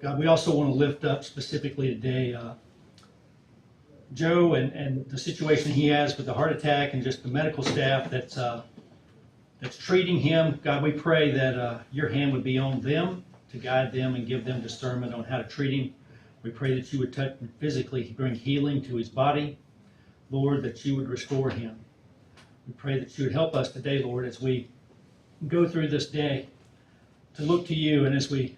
God, we also want to lift up specifically today Joe and the situation he has with the heart attack and just the medical staff that's treating him. God, we pray that your hand would be on them to guide them and give them discernment on how to treat him. We pray that you would touch him physically, bring healing to his body. Lord, that you would restore him. We pray that you would help us today, Lord, as we go through this day to look to you. And as we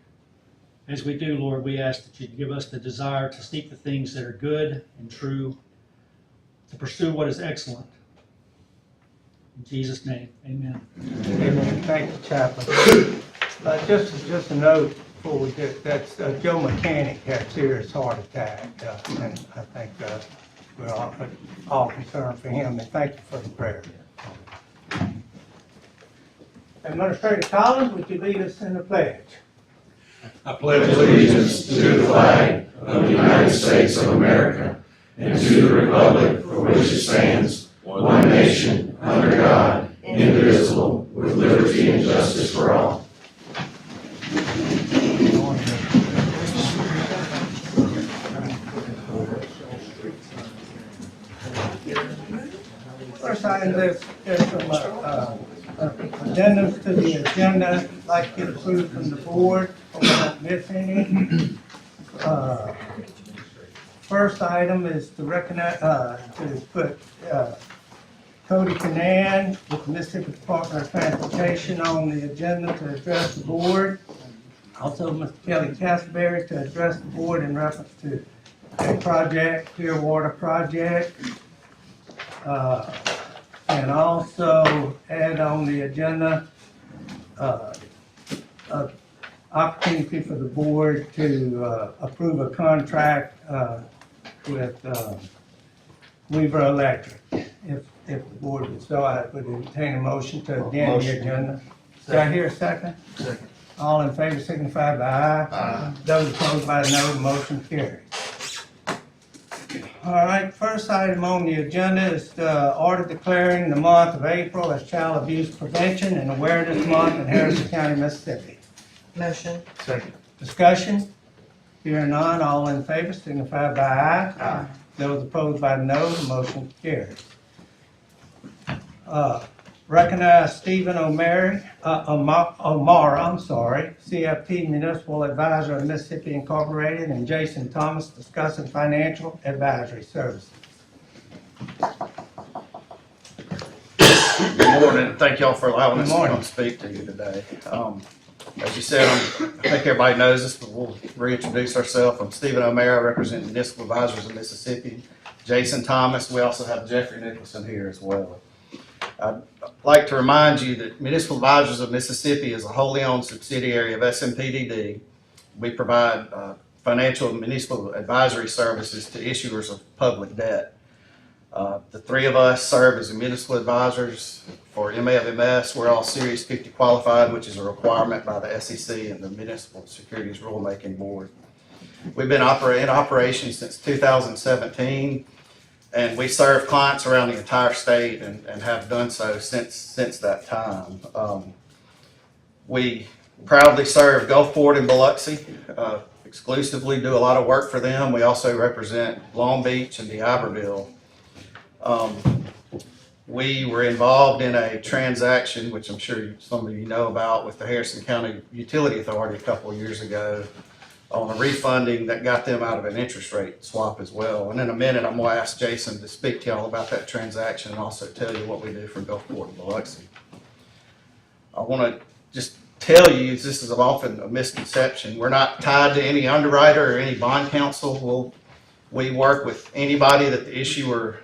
do, Lord, we ask that you'd give us the desire to seek the things that are good and true, to pursue what is excellent. In Jesus' name, amen. Amen. Thank you, Chaplain. Just a note before we get, that's Joe Mechanic had serious heart attack, and I think we're all concerned for him, and thank you for the prayer. Administrator Collins, would you lead us in the pledge? I pledge allegiance to the flag of the United States of America and to the republic for which it stands, one nation, under God, indivisible, with liberty and justice for all. First item, there's some addendums to the agenda. I'd like to get approved from the board. Hope I don't miss any. First item is to recognize, to put Cody Canan with the Mississippi Department of Transportation on the agenda to address the board. Also, Mr. Kelly Castleberry to address the board in reference to a project, Clearwater project. And also add on the agenda opportunity for the board to approve a contract with Weaver Electric. If the board would so, I would entertain a motion to amend the agenda. Do I hear a second? Second. All in favor signify by aye. Aye. Those opposed by no, the motion carries. All right, first item on the agenda is the order declaring the month of April as Child Abuse Prevention and Awareness Month in Harrison County, Mississippi. Motion. Second. Discussion? Hearing none, all in favor signify by aye. Aye. Those opposed by no, the motion carries. Recognize Stephen Omar, CFP Municipal Advisor of Mississippi Incorporated, and Jason Thomas discussing financial advisory services. Good morning, and thank y'all for allowing us Good to morning. come speak to you today. As you said, I think everybody knows this, but we'll reintroduce ourselves. I'm Stephen O'Mara, representing Municipal Advisors of Mississippi. Jason Thomas, we also have Jeffrey Nicholson here as well. I'd like to remind you that Municipal Advisors of Mississippi is a wholly owned subsidiary of SMPDD. We provide financial and municipal advisory services to issuers of public debt. The three of us serve as municipal advisors for MAFMS. We're all Series 50 qualified, which is a requirement by the SEC and the Municipal Securities Rulemaking Board. We've been in operation since 2017. And we serve clients around the entire state and have done so since that time. We proudly serve Gulfport and Biloxi, exclusively do a lot of work for them. We also represent Long Beach and D'Iberville. We were involved in a transaction, which I'm sure some of you know about, with the Harrison County Utility Authority a couple of years ago, on a refunding that got them out of an interest rate swap as well. And in a minute, I'm going to ask Jason to speak to y'all about that transaction and also tell you what we do for Gulfport and Biloxi. I want to just tell you, this is often a misconception, we're not tied to any underwriter or any bond counsel. We work with anybody that the issuer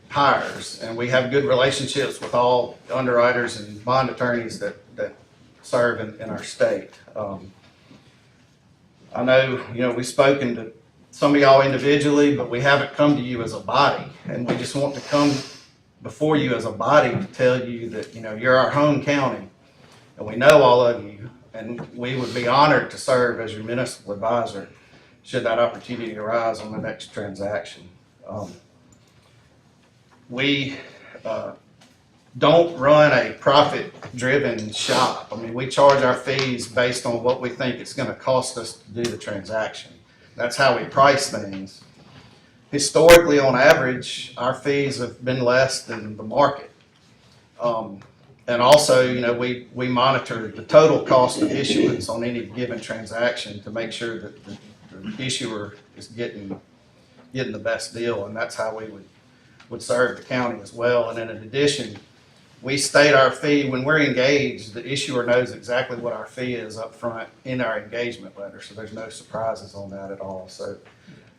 hires, and we have good relationships with all underwriters and bond attorneys that serve in our state. I know, we've spoken to some of y'all individually, but we haven't come to you as a body, and we just want to come before you as a body to tell you that, you're our home county, and we know all of you, and we would be honored to serve as your municipal advisor should that opportunity arise on the next transaction. We don't run a profit-driven shop. I mean, we charge our fees based on what we think it's gonna cost us to do the transaction. That's how we price things. Historically, on average, our fees have been less than the market. And also, you know, we monitor the total cost of issuance on any given transaction to make sure that the issuer is getting the best deal, and that's how we would serve the county as well. And then in addition, we state our fee when we're engaged. The issuer knows exactly what our fee is up front in our engagement letter, so there's no surprises on that at all. So,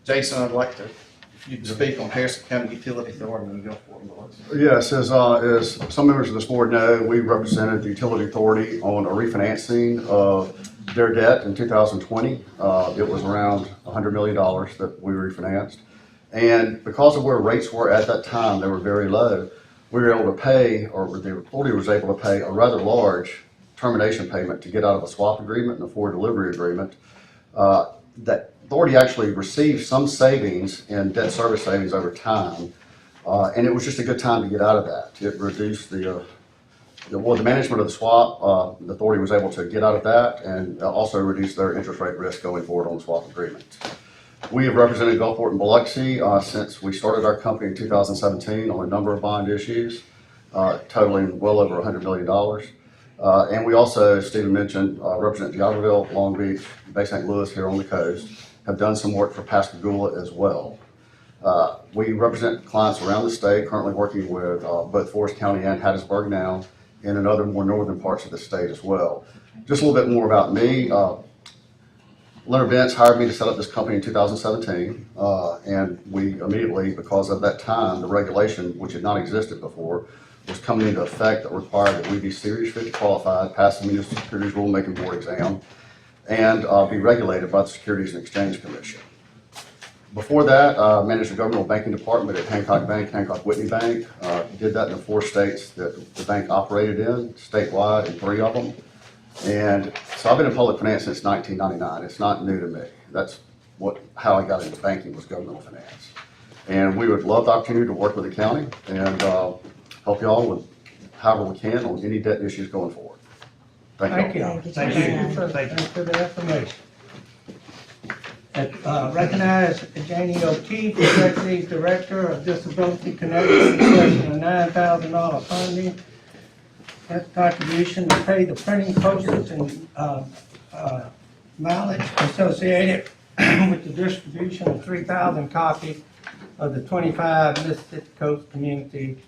Jason, I'd like to, if you could speak on Harrison County Utility Authority and go for it. Yes, as some members of this board know, we represented the utility authority on a refinancing of their debt in 2020. It was around $100 million that we refinanced. And because of where rates were at that time, they were very low, we were able to pay, or the authority was able to pay a rather large termination payment to get out of a swap agreement and a forward delivery agreement. That authority actually received some savings in debt service savings over time, and it was just a good time to get out of that. It reduced the management of the swap. The authority was able to get out of that and also reduce their interest rate risk going forward on the swap agreement. We have represented Gulfport and Biloxi since we started our company in 2017 on a number of bond issues, totaling well over $100 million. And we also, as Stephen mentioned, represent D'Iberville, Long Beach, Bay St. Louis here on the coast, have done some work for Pascagoula as well. We represent clients around the state, currently working with both Forest County and Hattiesburg now, and in other more northern parts of the state as well. Just a little bit more about me. Leonard Bentz hired me to set up this company in 2017, and we immediately, because of that time, the regulation, which had not existed before, was coming into effect that required that we be Series 50 qualified, pass the Municipal Securities Rulemaking Board exam, and be regulated by the Securities and Exchange Commission. Before that, I managed the governmental banking department at Hancock Bank, Hancock Whitney Bank. Did that in the 4 states that the bank operated in, statewide, in 3 of them. And so I've been in public finance since 1999. It's not new to me. That's how I got into banking, was governmental finance. And we would love the opportunity to work with the county and help y'all with however we can on any debt issues going forward. Thank you. Thank you for the information. Recognize Janie O'Keefe, Executive Director of Disability Connection, requesting a $9,000 funding contribution to pay the printing, postage, and mileage associated with the distribution of 3,000 copies of the 25 Mississippi Coast Community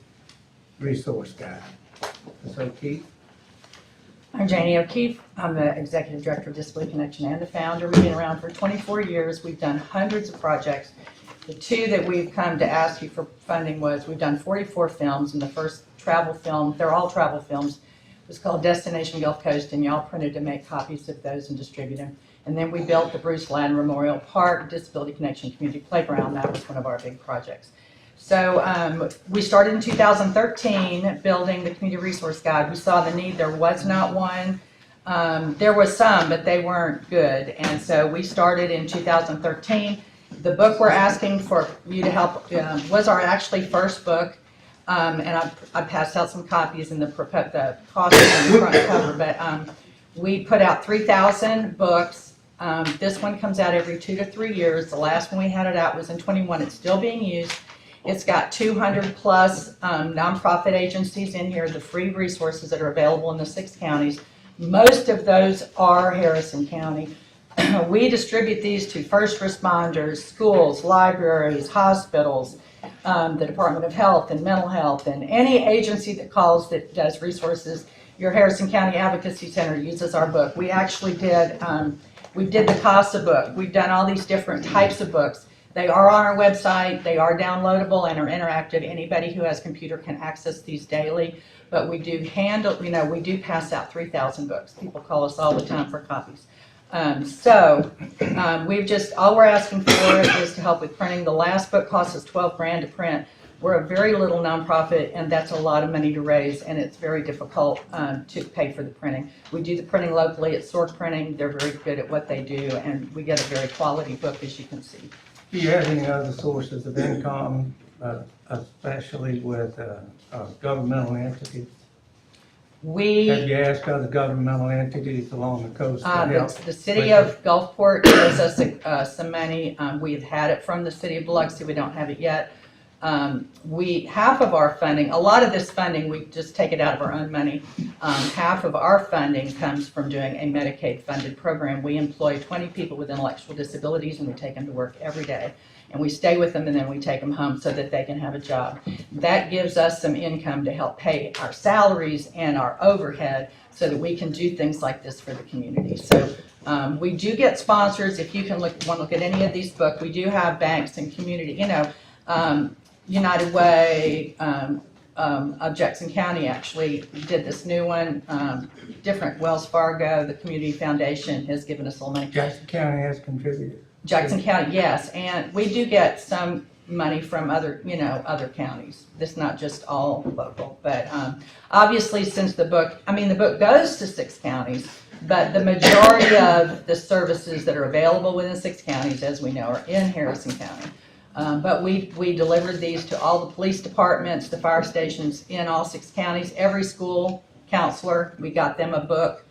Resource Guide. Ms. O'Keefe. I'm Janie O'Keefe. I'm the Executive Director of Disability Connection and the founder. We've been around for 24 years. We've done hundreds of projects. The 2 that we've come to ask you for funding was, we've done 44 films, and the first travel film, they're all travel films, it was called Destination Gulf Coast, and y'all printed to make copies of those and distribute them. And then we built the Bruce Ladden Memorial Park Disability Connection Community Playground. That was one of our big projects. So we started in 2013 building the Community Resource Guide. We saw the need. There was not one. There was some, but they weren't good. And so we started in 2013. The book we're asking for you to help was our actually first book. And I passed out some copies in the cost on the front cover. But we put out 3,000 books. This one comes out every 2 to 3 years. The last one we had it out was in 21. It's still being used. It's got 200 plus nonprofit agencies in here, the free resources that are available in the 6 counties. Most of those are Harrison County. We distribute these to first responders, schools, libraries, hospitals, the Department of Health and Mental Health, and any agency that calls that does resources. Your Harrison County Advocacy Center uses our book. We actually did, we did the CASA book. We've done all these different types of books. They are on our website, they are downloadable and are interactive. Anybody who has a computer can access these daily, but we do handle, we do pass out 3,000 books. People call us all the time for copies. We've just, all we're asking for is to help with printing. The last book cost us $12,000 to print. We're a very little nonprofit, and that's a lot of money to raise, and it's very difficult to pay for the printing. We do the printing locally at Sword Printing. They're very good at what they do, and we get a very quality book, as you can see. Do you have any other sources of income especially with governmental entities? Have We, you asked other governmental entities along the coast to help? the city of Gulfport gives us some money. We've had it from the city of Biloxi. We don't have it yet. Half of our funding, a lot of this funding, we just take it out of our own money. Half of our funding comes from doing a Medicaid-funded program. We employ 20 people with intellectual disabilities, and we take them to work every day. And we stay with them, and then we take them home so that they can have a job. That gives us some income to help pay our salaries and our overhead so that we can do things like this for the community. So we do get sponsors. If you can want to look at any of these books, we do have banks and community, United Way, of Jackson County actually did this new one, different Wells Fargo, the Community Foundation has given us a little money. Jackson County has contributed. Jackson County, yes, and we do get some money from other counties. This is not just all local, but obviously since the book goes to 6 counties, but the majority of the services that are available within 6 counties, as we know, are in Harrison County. But we delivered these to all the police departments, the fire stations in all 6 counties, every school counselor, we got them a book.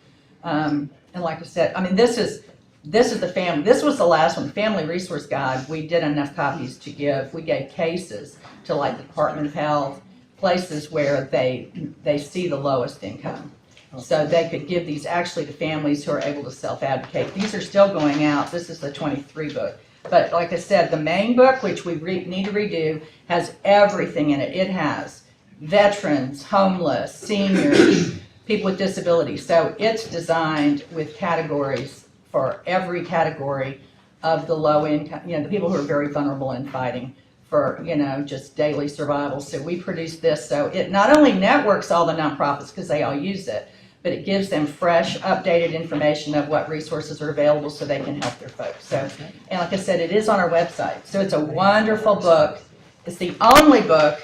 And like I said, this is this was the last one, Family Resource Guide. We did enough copies to give. We gave cases to like the Department of Health, places where they see the lowest income. So they could give these actually to families who are able to self-advocate. These are still going out. This is the 23 book. But like I said, the main book, which we need to redo, has everything in it. It has veterans, homeless, seniors, people with disabilities. So it's designed with categories for every category of the low income, the people who are very vulnerable in fighting for, just daily survival. So we produced this. So it not only networks all the nonprofits because they all use it, but it gives them fresh, updated information of what resources are available so they can help their folks. So, and like I said, it is on our website. So it's a wonderful book. It's the only book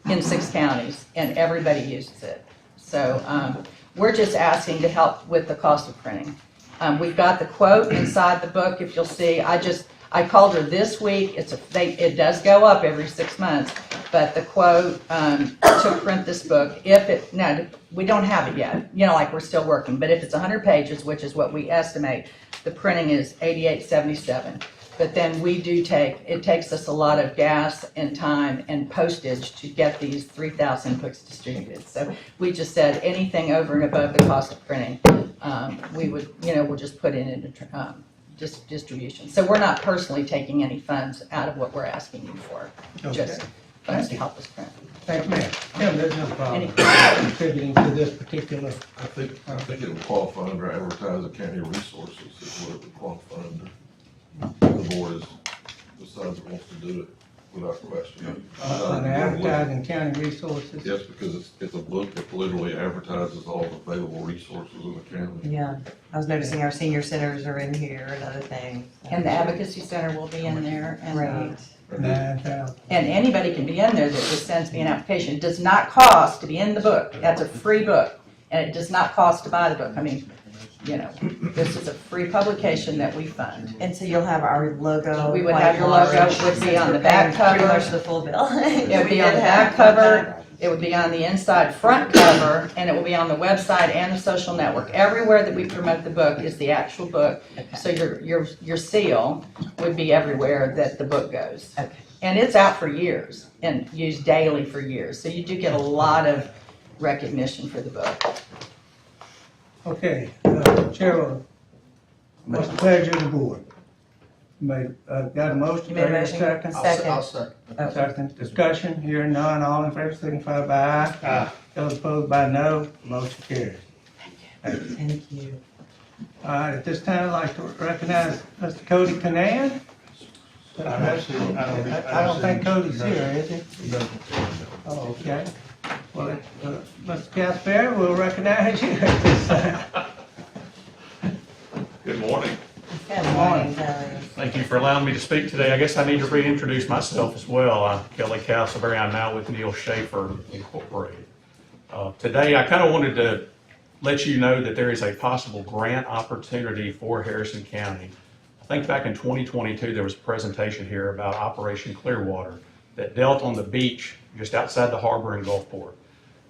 in 6 counties, and everybody uses it. So we're just asking to help with the cost of printing. We've got the quote inside the book. If you'll see, I called her this week. It does go up every 6 months, but the quote to print this book, we don't have it yet. Like we're still working. But if it's 100 pages, which is what we estimate, the printing is $88.77. But then it takes us a lot of gas and time and postage to get these 3,000 books distributed. So we just said anything over and above the cost of printing, we would, we'll just put in into distribution. So we're not personally taking any funds out of what we're asking you for, just funds to help us print. Thank you. Tim, there's no problem Any- contributing to this particular. I think it would qualify under advertising county resources is what it would qualify under. The board decides it wants to do it without question. On advertising county resources. Yes, because it's a book that literally advertises all the available resources in the county. Yeah, I was noticing our senior centers are in here and other things. And the Advocacy Center will be in there. And, Right. 9,000. and anybody can be in there that just sends me an application. It does not cost to be in the book. That's a free book. And it does not cost to buy the book. This is a free publication that we fund. And so you'll have our logo. We would have your logo, it would be on the back Pretty cover. much the full bill. It would be on the back cover, it would be on the inside front cover, and it will be on the website and the social network. Everywhere that we promote the book is the actual book. So your seal would be everywhere that the book goes. Okay. And it's out for years and used daily for years. So you do get a lot of recognition for the book. Okay, Chair, what's the pleasure of the board? Got a motion? You made a Do I hear motion? Second. Second. Second. Discussion, hearing none, all in favor signify by aye. Aye. Those opposed by no, motion carries. Thank you. All right, at this time, I'd like to recognize Mr. Cody Canan. I don't think Cody's here, is he? Oh, okay. Well, Mr. Casper, we'll recognize you at this time. Good morning. Good morning, Kelly. Thank you for allowing me to speak today. I guess I need to reintroduce myself as well. I'm Kelly Castleberry. I'm now with Neil Schaefer Incorporated. Today, I kind of wanted to let you know that there is a possible grant opportunity for Harrison County. I think back in 2022, there was a presentation here about Operation Clearwater. that dealt on the beach just outside the harbor in Gulfport.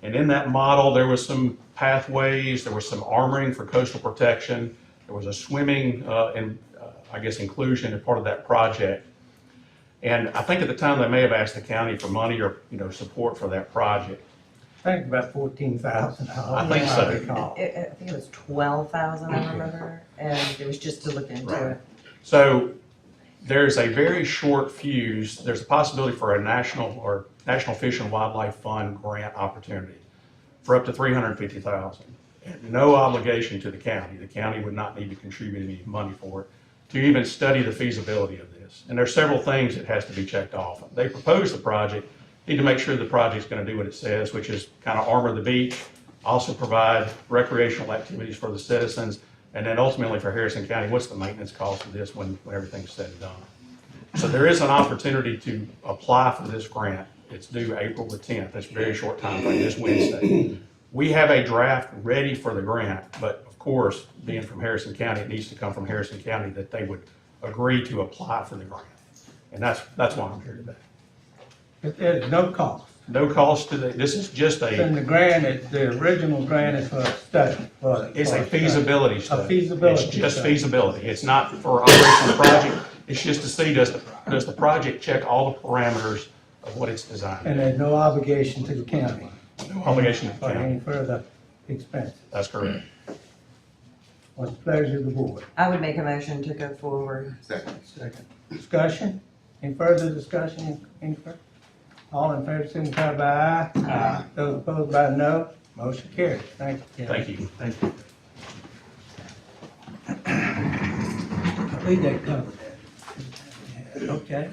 And in that model, there was some pathways, there was some armoring for coastal protection, there was a swimming inclusion as part of that project. And I think at the time they may have asked the county for money or, support for that project. I think about $14,000. I think so. I think it was 12,000, I remember, and it was just to look into it. So there's a very short fuse. There's a possibility for a National Fish and Wildlife Fund grant opportunity for up to $350,000. No obligation to the county. The county would not need to contribute any money for it to even study the feasibility of this. And there's several things that has to be checked off. They propose the project, need to make sure the project's going to do what it says, which is kind of armor the beach, also provide recreational activities for the citizens, and then ultimately for Harrison County, what's the maintenance cost of this when everything's said and done? So there is an opportunity to apply for this grant. It's due April the 10th. That's a very short time frame, this Wednesday. We have a draft ready for the grant, but of course, being from Harrison County, it needs to come from Harrison County that they would agree to apply for the grant. And that's why I'm here today. There's no cost. No cost to this is just And the original grant is for a study. It's a feasibility study. A feasibility It's just study. feasibility. It's not for operation of the project. It's just to see, does the project check all the parameters of what it's designed? And there's no obligation to the county No obligation to the for county. any further expenses. That's correct. What's the pleasure of the board? I would make a motion to go forward. Second. Discussion? Any further discussion? Any further? All in favor, signify by aye. Aye. Those opposed by no. Motion carries. Thank you. Thank you. Thank you. I believe they covered that. Okay.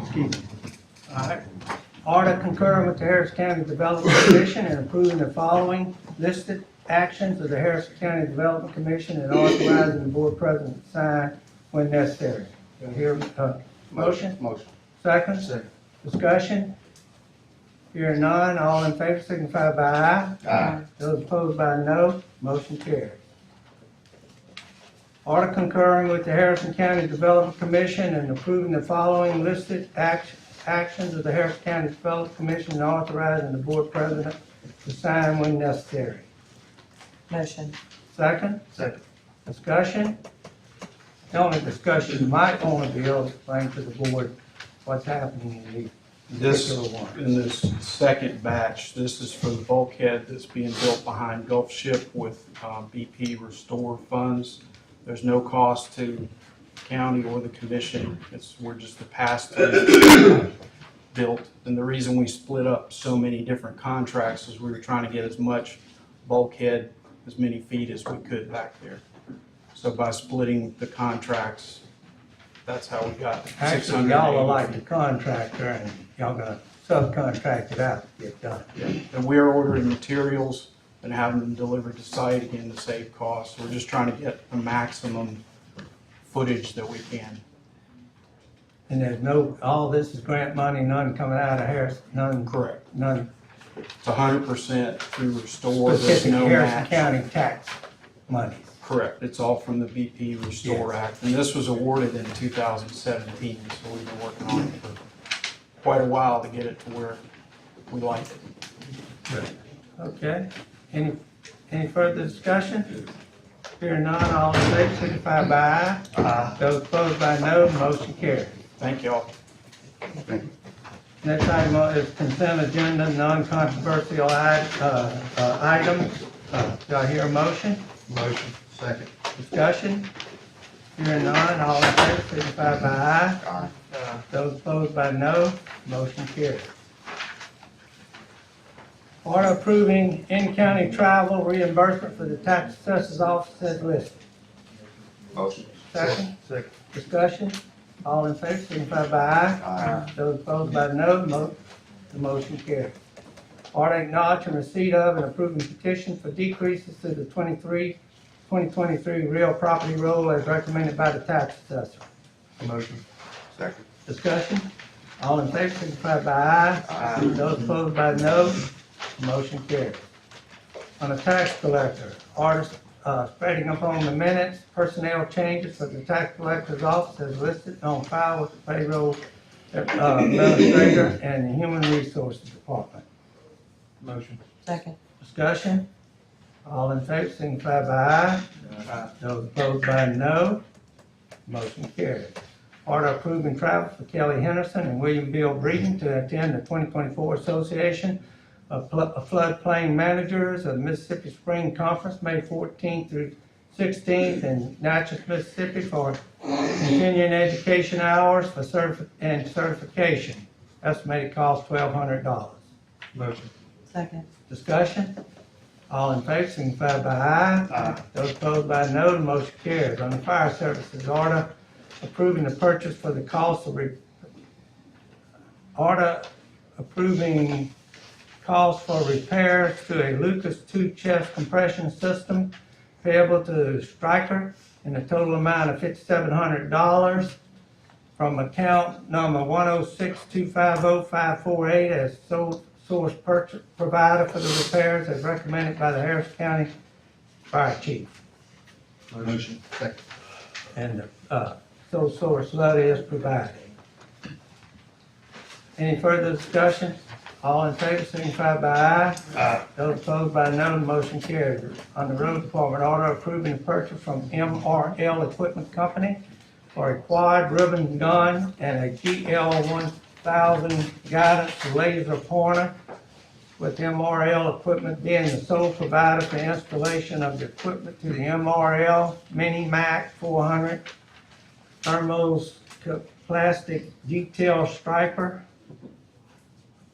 Excuse me. All right. Order concurring with the Harris County Development Commission and approving the following listed actions of the Harris County Development Commission and authorizing the board president to sign when necessary. Do I hear a motion? Motion. Second? Second. Discussion? Hearing none, all in favor signify by aye. Aye. Those opposed by no, motion carries. Order concurring with the Harrison County Development Commission and approving the following listed actions of the Harrison County Development Commission and authorizing the board president to sign when necessary. Motion. Second? Second. Discussion? The only discussion you might only be able to explain to the board what's happening in these This, particular ones. in this second batch, this is for the bulkhead that's being built behind Gulf Ship with BP Restore funds. There's no cost to county or the commission. We're just the pass-through built. And the reason we split up so many different contracts is we were trying to get as much bulkhead, as many feet as we could back there. So by splitting the contracts, that's how we got Actually, y'all are like 680 the contractor and y'all gonna subcontract it out to get done. And we are ordering materials and having them delivered to site again to save costs. We're just trying to get the maximum footage that we can. And there's no, all this is grant money, none coming out of Harris, none, Correct. none It's 100% through Restore. There's specific no Harrison match. County tax money. Correct. It's all from the BP Restore Act. And this was awarded in 2017, so we've been working on it for quite a while to get it to where we like it. Okay, any further discussion? Hearing none, all in favor, signify by aye. Aye. Those opposed by no, motion carries. Thank y'all. Next item is consent agenda, non-controversial items. Do I hear a motion? Motion. Second. Discussion? Hearing none, all in favor, signify by aye. Aye. Those opposed by no, motion carries. Order approving in-county travel reimbursement for the tax assessor's office as listed. Motion. Second? Second. Discussion? All in favor, signify by aye. Aye. Those opposed by no, the motion carries. Order acknowledging receipt of and approving petition for decreases to the 2023 real property roll as recommended by the tax assessor. Motion. Second. Discussion? All in favor, signify by aye. Aye. Those opposed by no, motion carries. On the tax collector, order spreading upon the minutes, personnel changes for the tax collector's office as listed on file with the payroll administrator and the human resources department. Motion. Second. Discussion? All in favor, signify by aye. Those opposed by no. Motion carried. Order approving travel for Kelly Henderson and William Bill Breeden to attend the 2024 Association of Floodplain Managers of Mississippi Spring Conference, May 14th through 16th in Natchez, Mississippi for continuing education hours for certification. Estimated cost $1,200. Motion. Second. Discussion? All in favor, signify by aye. Aye. Those opposed by no, the motion carries. On the fire services order, approving the purchase for the cost of order approving cost for repairs to a Lucas 2 chest compression system payable to Stryker in a total amount of $5,700 from account number 106250548 as sole source purchase provider for the repairs as recommended by the Harris County Fire Chief. Motion. Second. And sole source letter is provided. Any further discussion? All in favor, signify by aye. Aye. Those opposed by no, the motion carries. On the road department, order approving the purchase from MRL Equipment Company for a quad ribbon gun and a GL1000 guidance laser pointer, with MRL Equipment being the sole provider for installation of the equipment to the MRL Mini Mac 400 thermos plastic detail striper.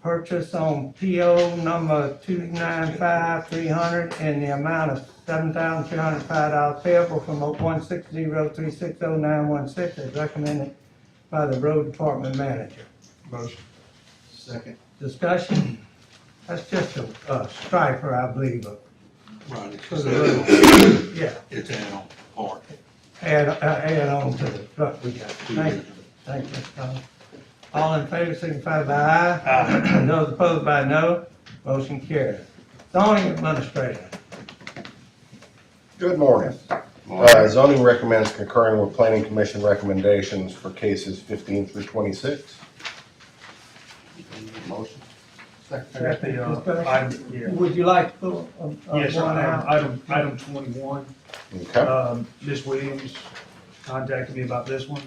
Purchase on PO number 295300 in the amount of $7,305 payable from 160360916 as recommended by the road department manager. Motion. Second. Discussion? That's just a striper, I believe. Right, For the road. Yeah, it's an part. add on to the truck we got. Thank you, Mr. Thomas. All in favor, signify by aye. Aye. Those opposed by no, motion carries. Zoning administrator. Good morning. Zoning recommends concurring with planning commission recommendations for cases 15 through 26. Motion. Discussion? Would you like to pull Yes, one out? item 21, Okay. Ms. Williams contacted me about this one.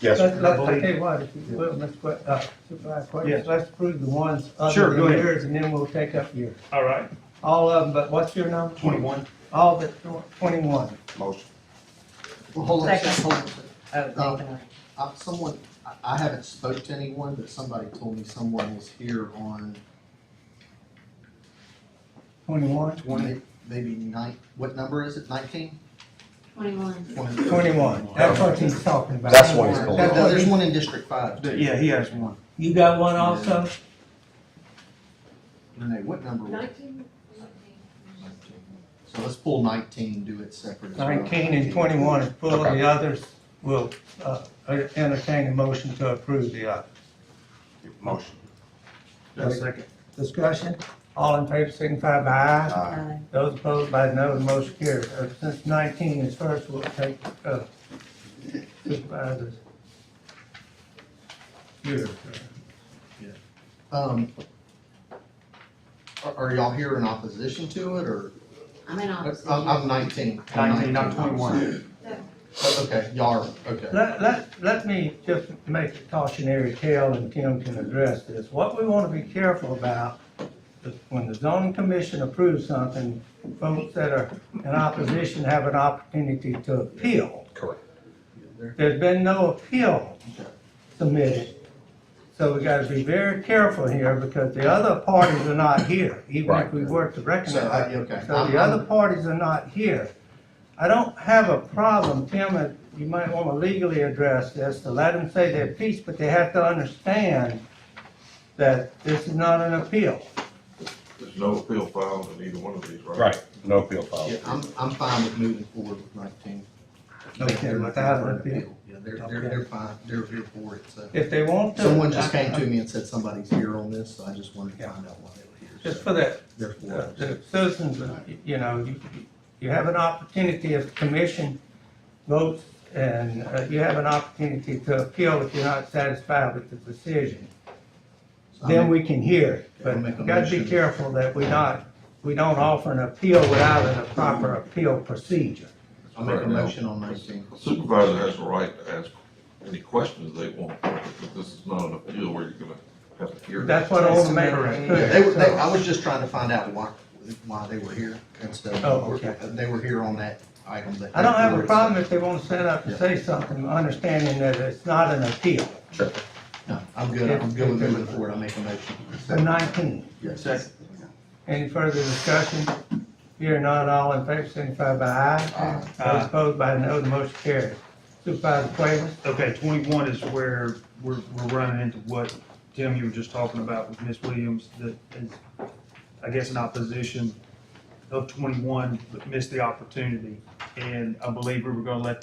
Yes, sir. Let's tell you what, if you will, Supervisor Quayle, Yes. let's approve the ones Sure, other go than ahead. yours, and then we'll take up yours. All right, All of them, but what's your number? 21. All but 21. Motion. Well, hold on a second, Second. hold on a second. Oh, Nathan. Someone, I haven't spoke to anyone, but somebody told me someone was here on 21? maybe what number is it, 19? 21. 21. That's what he's talking about. That's what he's pulling That's off. what There's he- one in District 5. too. Yeah, he has one. You got one also? Renee, what number was it? 19? So let's pull 19, do it separate as well. 19 and 21 is full, Okay. the others will entertain a motion to approve the others. Motion. Second. Discussion? All in favor, signify by aye. Aye. Those opposed by no, the motion carries. Since 19 is first, we'll take supervisors. Yours. Are y'all here in opposition to it, or? I'm in opposition. I'm 19. 19, not 21. Okay, y'all are, okay. Let me just make a cautionary tale, and Tim can address this. What we want to be careful about is when the zoning commission approves something, folks that are in opposition have an opportunity to appeal. Correct. There's been no appeal submitted. So we gotta be very careful here because the other parties are not here, even if we were to recognize. okay. So the other parties are not here. I don't have a problem, Tim, you might wanna legally address this, to let them say their piece, but they have to understand that this is not an appeal. There's no appeal filed in either one of these, right? Right, no appeal filed. Yeah, I'm fine with moving forward with 19. Okay, without an appeal. Yeah, they're fine, they're here for it, so. If they want to. Someone just came to me and said somebody's here on this, so I just wanted to find out why they were here. Just for the They're for it. the citizens, you know, you have an opportunity if the commission votes, and you have an opportunity to appeal if you're not satisfied with the decision. Then we can hear it, but I'll make a you gotta be motion. careful that we don't offer an appeal without a proper appeal procedure. I'll make a motion on 19. Supervisor has a right to ask any questions they want, but this is not an appeal where you're gonna have to hear. That's what I want to make. I was just trying to find out why they were here instead of, Oh, okay. they were here on that item that. I don't have a problem if they want to set up and say something, understanding that it's not an appeal. Sure. No, I'm good with moving forward, I'll make a motion. So 19. Yes. Second. Any further discussion? Here not all in favor, signify by aye. Those opposed by no, the motion carries. Supervisor Cuevas? Okay, 21 is where we're running into what, Tim, you were just talking about with Ms. Williams, that is, I guess, in opposition of 21, but missed the opportunity. And I believe we were gonna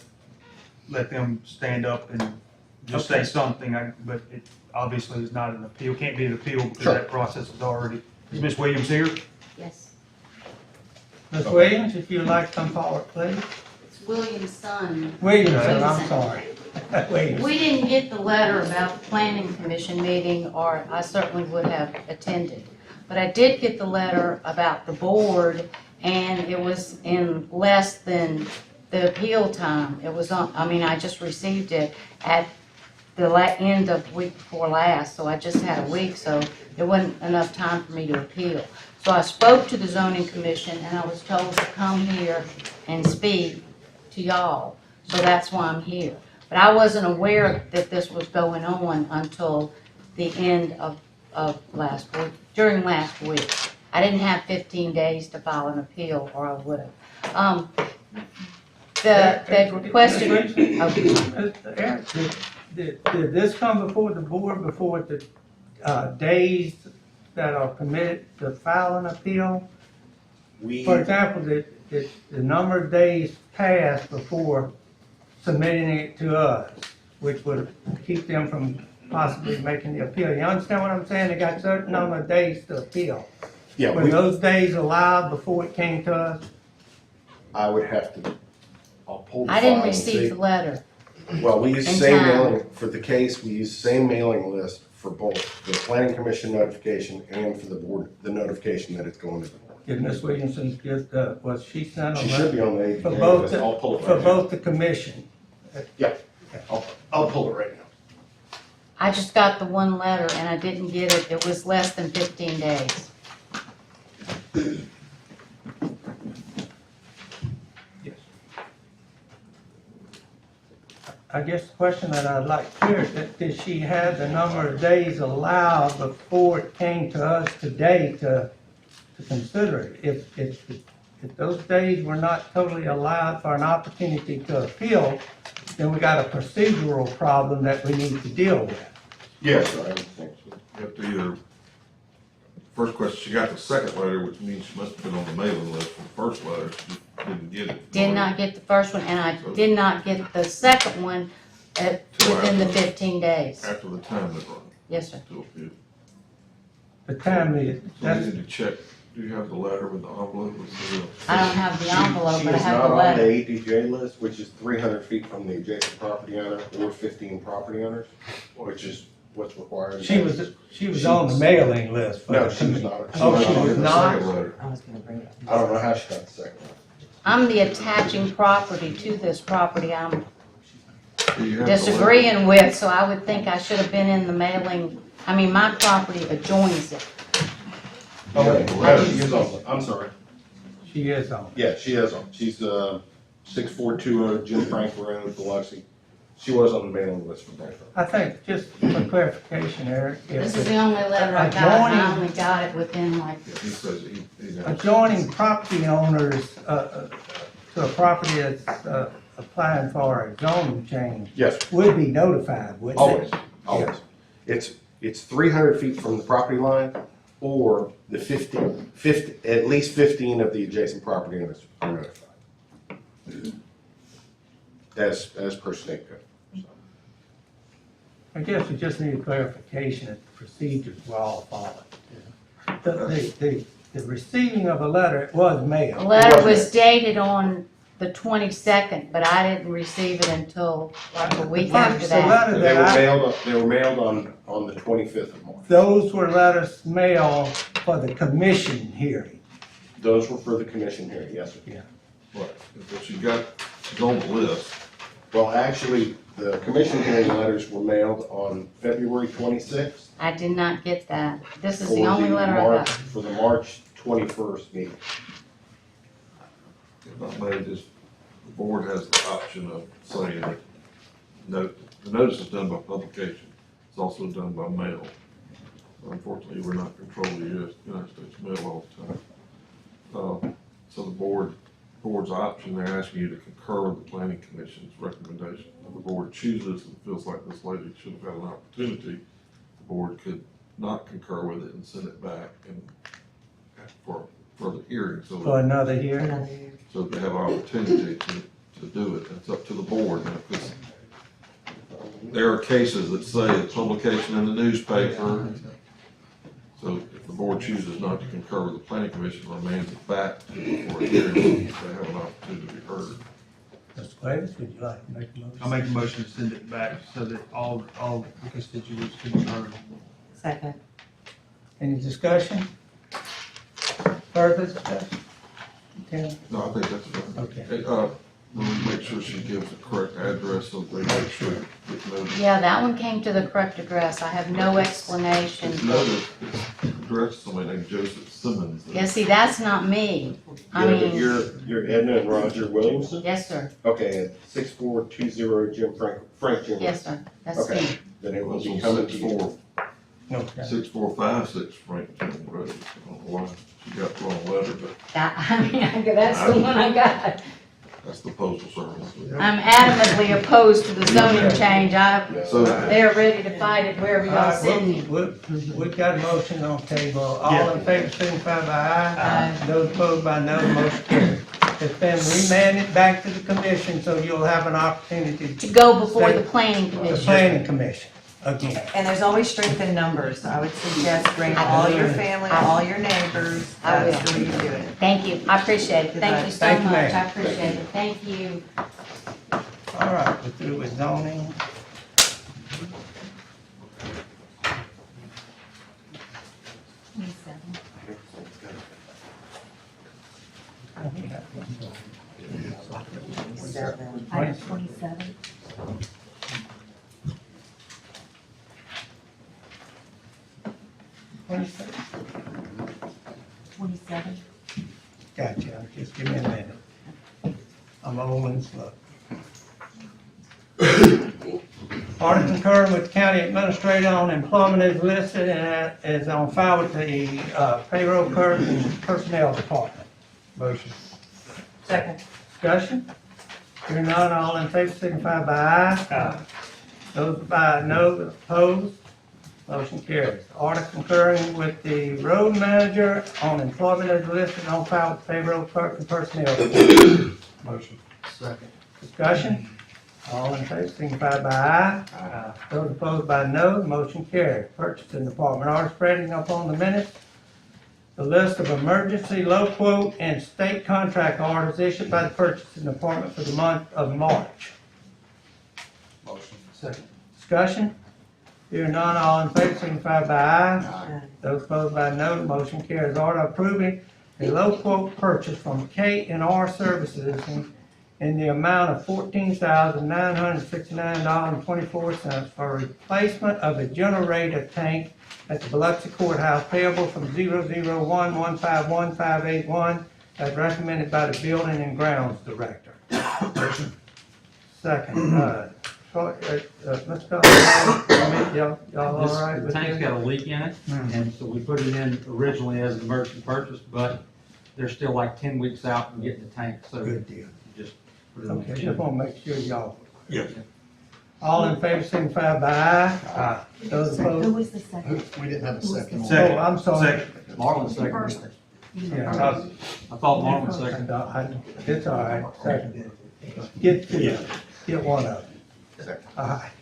let them stand up and just say something, but it obviously is not an appeal, can't be an appeal because Sure. that process is already, is Ms. Williams here? Yes, Ms. Williams, if you'd like to come forward, please. it's William's son. Williamson, I'm sorry. Williams. We didn't get the letter about the planning commission meeting, or I certainly would have attended. But I did get the letter about the board, and it was in less than the appeal time. It was on, I just received it at the end of week before last, so I just had a week, so there wasn't enough time for me to appeal. So I spoke to the zoning commission, and I was told to come here and speak to y'all, so that's why I'm here. But I wasn't aware that this was going on until the end of last week, during last week. I didn't have 15 days to file an appeal, or I would have. The requested, Eric, did this come before the board, before the days that are permitted to file an appeal? For example, did the number of days pass before submitting it to us, which would keep them from possibly making the appeal? You understand what I'm saying? They got certain number of days to appeal. Yeah, Were those days allowed before it came to us? I would have to, I'll pull the I didn't file and see. receive the letter. Well, we use the in same time. mailing, for the case, we use the same mailing list for both the planning commission notification and for the board, the notification that it's going to the board. Did Ms. Williamson get, was she sent She a should be letter on the for ADA both, list, I'll pull it for right now. both the commission? I'll pull it right now. I just got the one letter and I didn't get it. It was less than 15 days. I guess the question that I'd like to hear is that did she have the number of days allowed before it came to us today to consider it? If those days were not totally allowed for an opportunity to appeal, then we got a procedural problem that we need to deal with. Yes, I understand. You have to either, first question, she got the second letter, which means she must have been on the mailing list for the first letter, she just didn't get it. Did not get the first one, and I did not get the second one within the 15 days. After the time that run Yes, sir. to appeal. The time is, So you that's, need to check, do you have the letter with the envelope with the? I don't have the envelope, She but I is have not the on the letter. ADJ list, which is 300 feet from the adjacent property owner or 15 property owners, which is what's required. she was on the mailing list. for No, the she was commission. not. Oh, she was The not? second letter. I was gonna bring it. I don't know how she got the second one. I'm the attaching property to this property I'm Do you have the letter? disagreeing with, so I would think I should have been in the mailing. My property adjoins it. Oh, wait, she is on, I'm sorry. She is on. Yeah, she is on. She's 6420 Jim Frank Road, Biloxi. She was on the mailing list for both. I think, just for clarification, Eric, This if is the only letter I got, and I Adjoining- only got it within like, Yeah, he says he got it. adjoining property owners to a property that's applying for a zoning change Yes, would be notified, wouldn't they? always. It's 300 feet from the property line or the 50, at least 15 of the adjacent property owners are notified. As per state code. I guess we just need clarification that the procedures were all followed. The the receiving of a letter, it was The mailed. letter was dated on the 22nd, but I didn't receive it until like a week after The that. letter They that were mailed on the 25th of March. those were letters mailed for the commission hearing. Those were for the commission hearing, yes, sir. Right, but she's on the list. Well, actually, the commission hearing letters were mailed on February 26th. I did not get that. This is for the only letter I March- got. For the March 21st meeting. If I may, just, the board has the option of saying that, the notice is done by publication, it's also done by mail. Unfortunately, we're not controlling the United States mail all the time. So the board's option, they're asking you to concur with the planning commission's recommendation. If the board chooses and feels like this lady should have had an opportunity, the board could not concur with it and send it back and for further hearing, so For another hearing. so they have an opportunity to do it. It's up to the board. Now, because there are cases that say the publication in the newspaper. So if the board chooses not to concur with the planning commission, remands it back for a hearing, they have an opportunity to be heard. Mr. Davis, would you like to make a motion? I'll make a motion to send it back so that all the constituents can be heard. Second. Any discussion? Further discussion? Tim? No, I think that's fine. Okay. We'll make sure she gives the correct address so they make sure it gets noticed. Yeah, that one came to the correct address. I have no explanation. It's noticed, it's addressed to somebody named Joseph Simmons. Yeah, see, that's not me. I Yeah, but mean, you're Edna and Roger Williamson? yes, sir. Okay, at 6420 Frank Jim. Yes, sir. That's Okay. me. Then it will Also be coming to you. Okay. 6456 Franklin Road. I don't know why she got the wrong letter, but That's the one I got. that's the postal service. I'm adamantly opposed to the zoning change. So, They're ready to fight it wherever y'all send me. We've got a motion on the table. All in favor, signify by aye. Those opposed by no, motion carries. It's been remanded back to the commission, so you'll have an opportunity To go before the planning the commission. planning commission again. And there's always strength in numbers. I would suggest bring all your family, all your neighbors. I will. That's the way you do it. Thank you. I appreciate it. Thank you so Thank you, much. ma'am. I appreciate it. Thank you. All right, we're through with zoning. Item 27. Gotcha, just give me a minute. I'm old and slow. Order concurring with the county administrator on employment is listed and is on file with the payroll clerk and personnel department. Motion. Second. Discussion? Hearing none, all in favor signify by aye. Aye. Those by no, opposed, motion carries. Order concurring with the road manager on employment as listed on file with payroll clerk and personnel department. Motion. Second. Discussion? All in favor signify by aye. Aye. Those opposed by no, motion carries. Purchasing department, order spreading upon the minutes the list of emergency low quote and state contract orders issued by the purchasing department for the month of March. Motion. Second. Discussion? Hearing none, all in favor signify by aye. Aye. Those opposed by no, motion carries. Order approving a low quote purchase from K&R Services in the amount of $14,969.24 for replacement of a generator tank at the Biloxi Courthouse payable from 001-151-581 as recommended by the Building and Grounds Director. Second, Mr. Collins, y'all all right The with tank's this? got a leak in it, and so we put it in originally as an emergency purchase, but they're still like 10 weeks out from getting the tank, so Good deal. just put it on Okay, the just want to make sure y'all. Yes. All in favor, signify by aye. Aye. Those opposed? was the second? We didn't have a second. on Oh, I'm sorry. Marlon seconded. Yeah, I thought Marlon seconded. It's all right, second. Get two, get one of them. All right.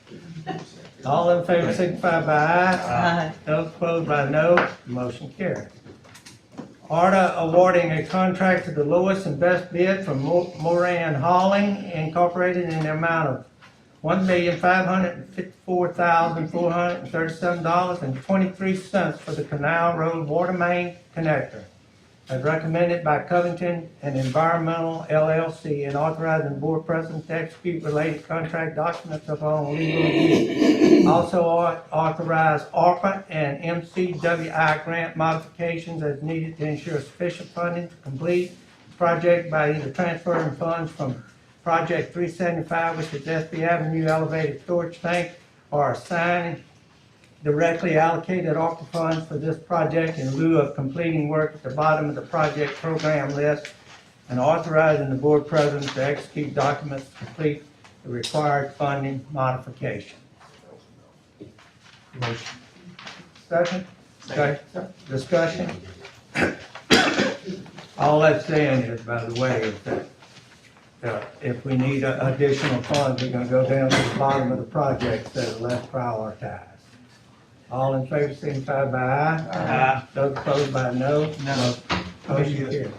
All in favor, signify by aye. Aye. Those opposed by no, motion carries. Order awarding a contract to the lowest and best bid from Moran Hauling Incorporated in the amount of $1,554,437.23 for the Canal Road Water Main Connector, as recommended by Covington and Environmental LLC, and authorizing the board president to execute related contract documents upon legal review. Also authorize ARPA and MCWI grant modifications as needed to ensure sufficient funding to complete the project by either transferring funds from Project 375, which is SB Avenue Elevated Storage Tank, or assigning directly allocated ARPA funds for this project in lieu of completing work at the bottom of the project program list, and authorizing the board president to execute documents to complete the required funding modification. Motion. Second? Okay. Discussion? All that's saying is, by the way, is that if we need additional funds, we're gonna go down to the bottom of the projects that are less prioritized. All in favor, signify by aye. Aye. Those opposed by no. No. Motion carries.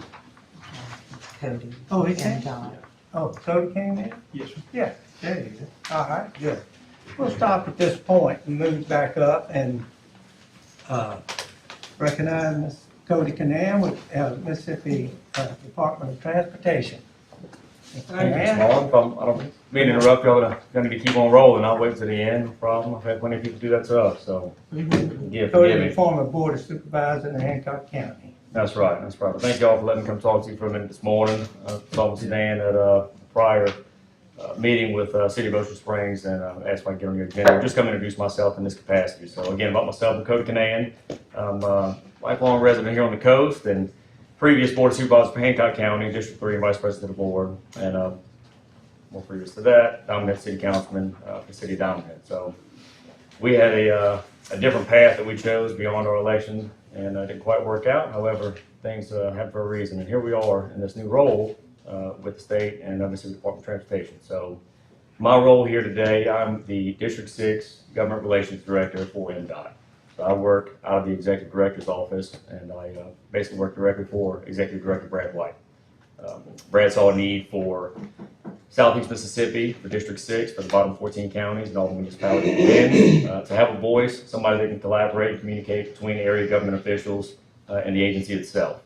Cody Oh, he and came? John. Oh, Cody came in? Yes, sir. Yeah, there he is. All right, good. We'll stop at this point and move back up and recognize Ms. Cody Canan with Mississippi Department of Transportation. Ms. Canan? I don't mean to interrupt y'all, but I'm gonna be keep on rolling. I'll wait to the end, no problem. I've had plenty of people do that to us, so, yeah, Cody, forgive the me. former Board of Supervisors in Hancock County. That's right, that's right. But thank y'all for letting me come talk to you for a minute this morning. Talked with Stan at a prior meeting with City of Ocean Springs, and asked if I could get on your agenda. Just come introduce myself in this capacity. So again, about myself, I'm Cody Canan. I'm a lifelong resident here on the coast, and previous Board of Supervisors for Hancock County, District 3, and Vice President of the Board. And more previous to that, Diamond Head City Councilman for the City of Diamond Head. So we had a different path that we chose beyond our election, and it didn't quite work out. However, things happen for a reason, and here we are in this new role with the state and Mississippi Department of Transportation. So my role here today, I'm the District 6 Government Relations Director for MDOT. So I work out of the Executive Director's office, and I basically work directly for Executive Director Brad White. Brad saw a need for Southeast Mississippi, for District 6, for the bottom 14 counties and all the municipalities within, to have a voice, somebody that can collaborate and communicate between area government officials and the agency itself.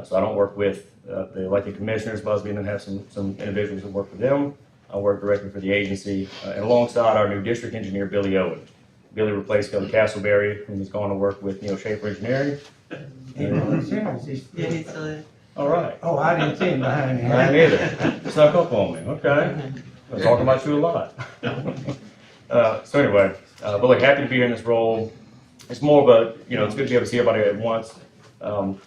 So I don't work with the elected commissioners, Busby, and then have some individuals that work for them. I work directly for the agency, and alongside our new district engineer, Billy Owen. Billy replaced Kelly Castleberry, and he's gone to work with Neil Schaefer Engineering. All right. Oh, I didn't see him behind him. I didn't either. Snuck up on me. Okay. I'm talking about you a lot. So anyway, but look, happy to be here in this role. It's more of a, it's good to be able to see everybody at once,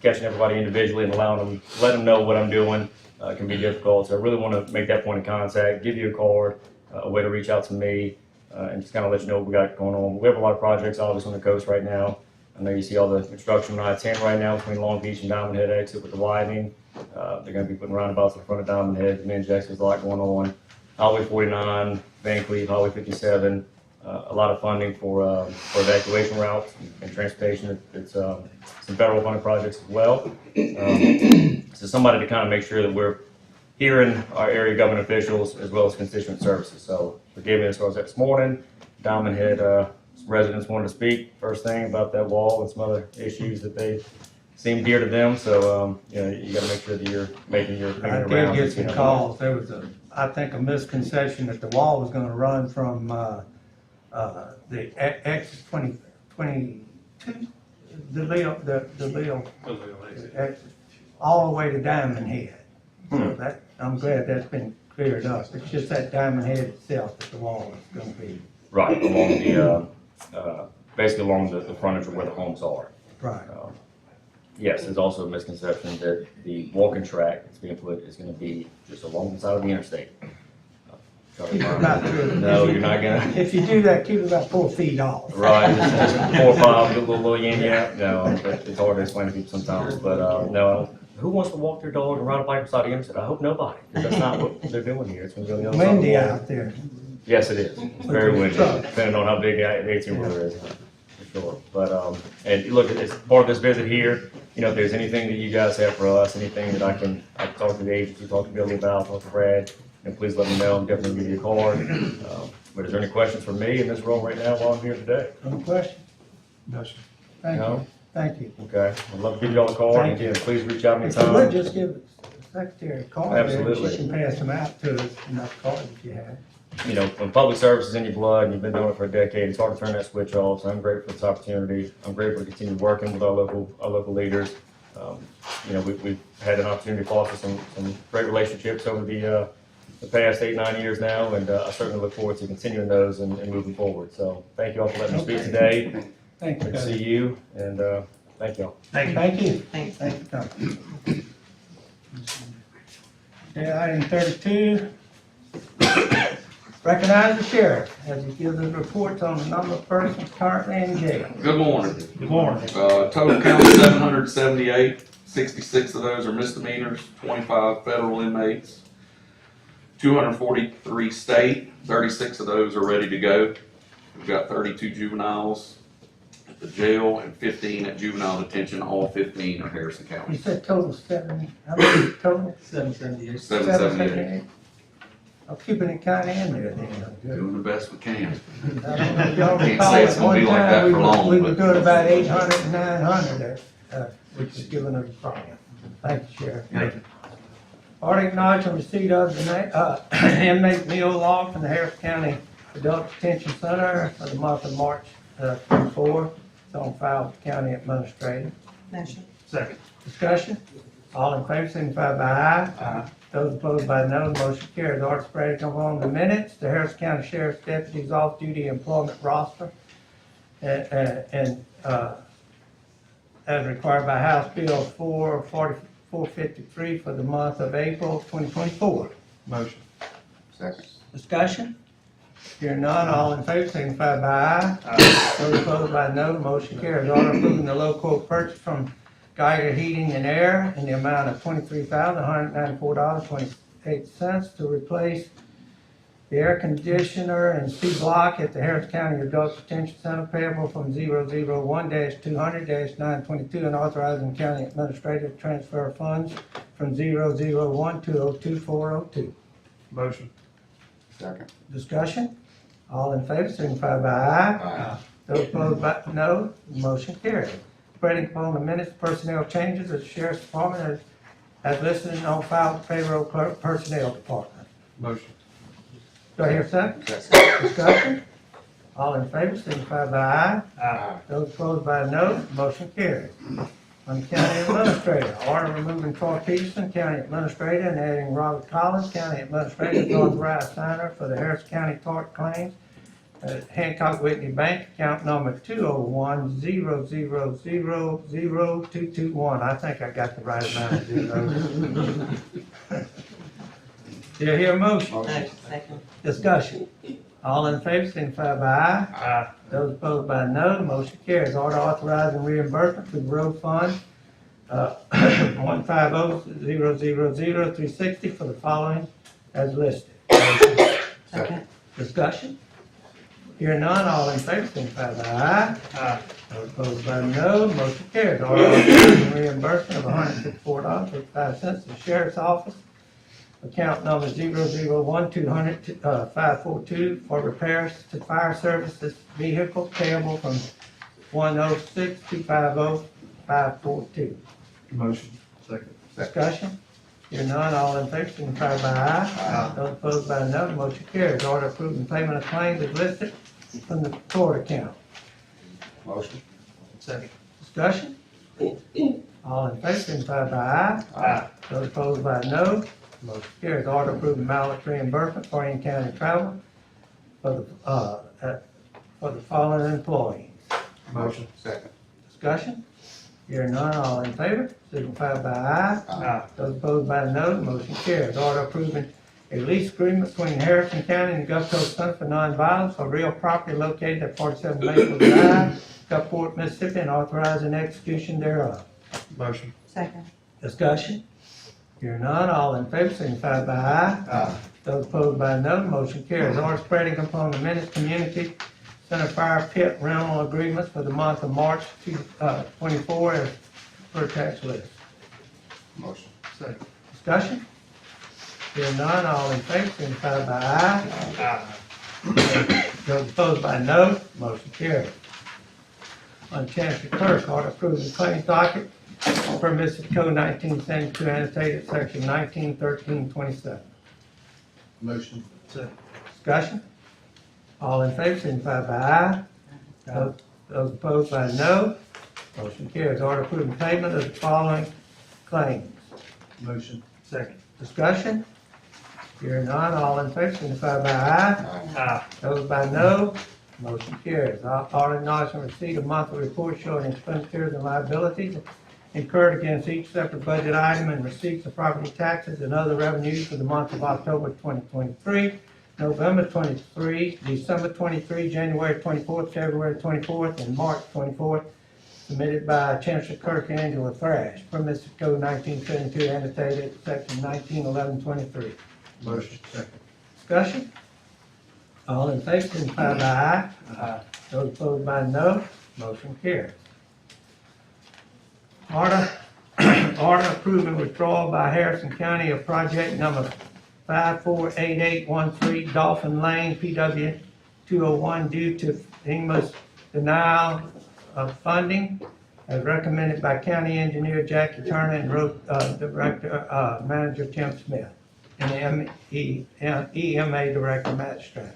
catching everybody individually and letting them know what I'm doing can be difficult. So I really want to make that point of contact, give you a card, a way to reach out to me, and just kind of let you know what we got going on. We have a lot of projects obviously on the coast right now. I know you see all the construction on I-10 right now between Long Beach and Diamond Head exit with the widening. They're going to be putting roundabouts in front of Diamond Head. Men's there's a lot going on. Highway 49, Van Cleve, Highway 57. A lot of funding for evacuation routes and transportation. It's some federal funded projects as well. So somebody to kind of make sure that we're hearing our area government officials as well as constituent services. So forgive me as far as that this morning. Diamond Head residents wanted to speak first thing about that wall and some other issues that they seem dear to them. So you got to make sure that you're making your I did get some calls. There was I think a misconception that the wall was going to run from the exit 2022, the Leo exit, all the way to Diamond Head. So that, I'm glad that's been cleared up. It's just that Diamond Head itself that the wall is going to be. Right, along the, basically along the frontage of where the homes are. Right. Yes, there's also a misconception that the walking track that's being put is gonna be just along the side of the interstate. Not true. No, you're not gonna. If you do that, keep it about 4 feet off. Right, just 4 or 5, little yin yang. No, it's hard to explain to people sometimes, but, no. Who wants to walk their dog and ride a bike beside the interstate? I hope nobody, because that's not what they're doing here. It's gonna go the other side of the Windy wall. out there. Yes, it is. It's very windy, depending on how big the 18 wheeler is. For sure. But, and look, it's part of this visit here, you know, if there's anything that you guys have for us, anything that I can talk to the agency, talk to Billy about, talk to Brad, and please let me know. I'm definitely give you a card. But is there any questions for me in this role right now while I'm here today? No question? No, sir. Thank No? you, thank you. Okay, I'd love to give you all a card, and Thank you. again, please reach out If you would, anytime. just give the secretary a card, and Absolutely. she can pass them out to us, enough cards if you have. You know, when public service is in your blood, and you've been doing it for a decade, it's hard to turn that switch off, so I'm grateful for this opportunity. I'm grateful to continue working with our local leaders. You know, we've had an opportunity to foster some great relationships over the past 8-9 years now, and I certainly look forward to continuing those and moving forward. So thank you all for letting me speak today. Thank you. Good to see you, and thank you all. Thank you. Thank you. Thanks. Thank you, Tom. Okay, item 32. Recognize the sheriff as he gives his reports on the number of persons currently in jail. Good morning. Good morning. Total count 778, 66 of those are misdemeanors, 25 federal inmates, 243 state, 36 of those are ready to go. We've got 32 juveniles at the jail and 15 at juvenile detention, all 15 are Harrison You County. said total 70, how many total? 778. 778. I'm keeping it kinda in there then. Good. Doing the best we can. I don't know if y'all Can't recall say it's at gonna one be like time, that we for were- long, We were but- doing about 800 and 900, which is giving us a problem. Thank you, Sheriff. Thank you. Order acknowledging receipt of the inmate meal log from the Harris County Adult Detention Center for the month of March 24. It's on file with the county administrator. Motion. Second. Discussion? All in favor, signify by aye. Aye. Those opposed by no, motion carries. Order spread come on the minutes. The Harris County Sheriff's Deputies Off-Duty Employment Roster and as required by House Bill 453 for the month of April 2024. Motion. Second. Discussion? Hearing none, all in favor, signify by aye. Those opposed by no, motion carries. Order approving the low quote purchase from Geiger Heating and Air in the amount of $23,194.28 to replace the air conditioner and C block at the Harris County Adult Detention Center payable from 001-200-922 and authorizing county administrator to transfer funds from 001-202-402. Motion. Second. Discussion? All in favor, signify by aye. Aye. Those opposed by no, motion carried. Spreading upon the minutes, personnel changes at the Sheriff's Department as listed on file with payroll clerk personnel department. Motion. Do I hear a second? Second. Discussion? All in favor, signify by aye. Aye. Those opposed by no, motion carried. On the county administrator, order removing Troy Peterson, county administrator, and adding Robert Collins, county administrator, as authorized signer for the Harris County tort claims at Hancock Whitney Bank, account number 201-0000221. I think I got the right amount of zeros. Do you hear a motion? Motion. Second. Discussion. All in favor, signify by aye. Aye. Those opposed by no, the motion carries. Order authorizing reimbursement to the road fund, 150-000-360 for the following as listed. Second. Discussion? Hearing none, all in favor, signify by aye. Aye. Those opposed by no, the motion carries. Order authorizing reimbursement of $154.55 to the sheriff's office, account number 001-200-542 for repairs to fire services vehicle payable from 106-250-542. Motion. Second. Discussion? Hearing none, all in favor, signify by aye. Those opposed by no, the motion carries. Order approving payment of claims is listed from the court account. Motion. Second. Discussion? All in favor, signify by aye. Aye. Those opposed by no, motion carries. Order approving mileage reimbursement for in-county travel for the following employees. Motion. Second. Discussion? Hearing none, all in favor, signify by aye. Aye. Those opposed by no, motion carries. Order approving a lease agreement between Harrison County and the Gulf Coast Center for Nonviolence for real property located at 47 Maple Drive, Gulfport, Mississippi, and authorizing execution thereof. Motion. Second. Discussion? Hearing none, all in favor, signify by aye. Aye. Those opposed by no, motion carries. Order spreading upon the minutes community center fire pit rental agreements for the month of March 24 as per tax list. Motion. Second. Discussion? Hearing none, all in favor, signify by aye. Aye. Those opposed by no, motion carries. On Chancery Clerk, order approving claims docket per Mississippi Code 1972 annotated section 191327. Motion. Discussion? All in favor, signify by aye. Those opposed by no, motion carries. Order approving payment of the following claims. Motion. Second. Discussion? Hearing none, all in favor, signify by aye. Aye. Those by no, motion carries. Order acknowledging receipt of monthly report showing expenditures and liabilities incurred against each separate budget item and receipts of property taxes and other revenues for the month of October 2023, November 23, December 23, January 24th, February 24th, and March 24th, submitted by Chancellor Clerk Angela Thrash, per Mississippi Code 1972, annotated section 191123. Motion. Second. Discussion? All in favor, signify by aye. Aye. Those opposed by no, motion carries. Order approving withdrawal by Harrison County of project number 548813 Dolphin Lane, PW 201, due to FEMA's denial of funding as recommended by County Engineer Jackie Turner and Road Director, Manager Tim Smith, and the EMA Director Matt Stratton.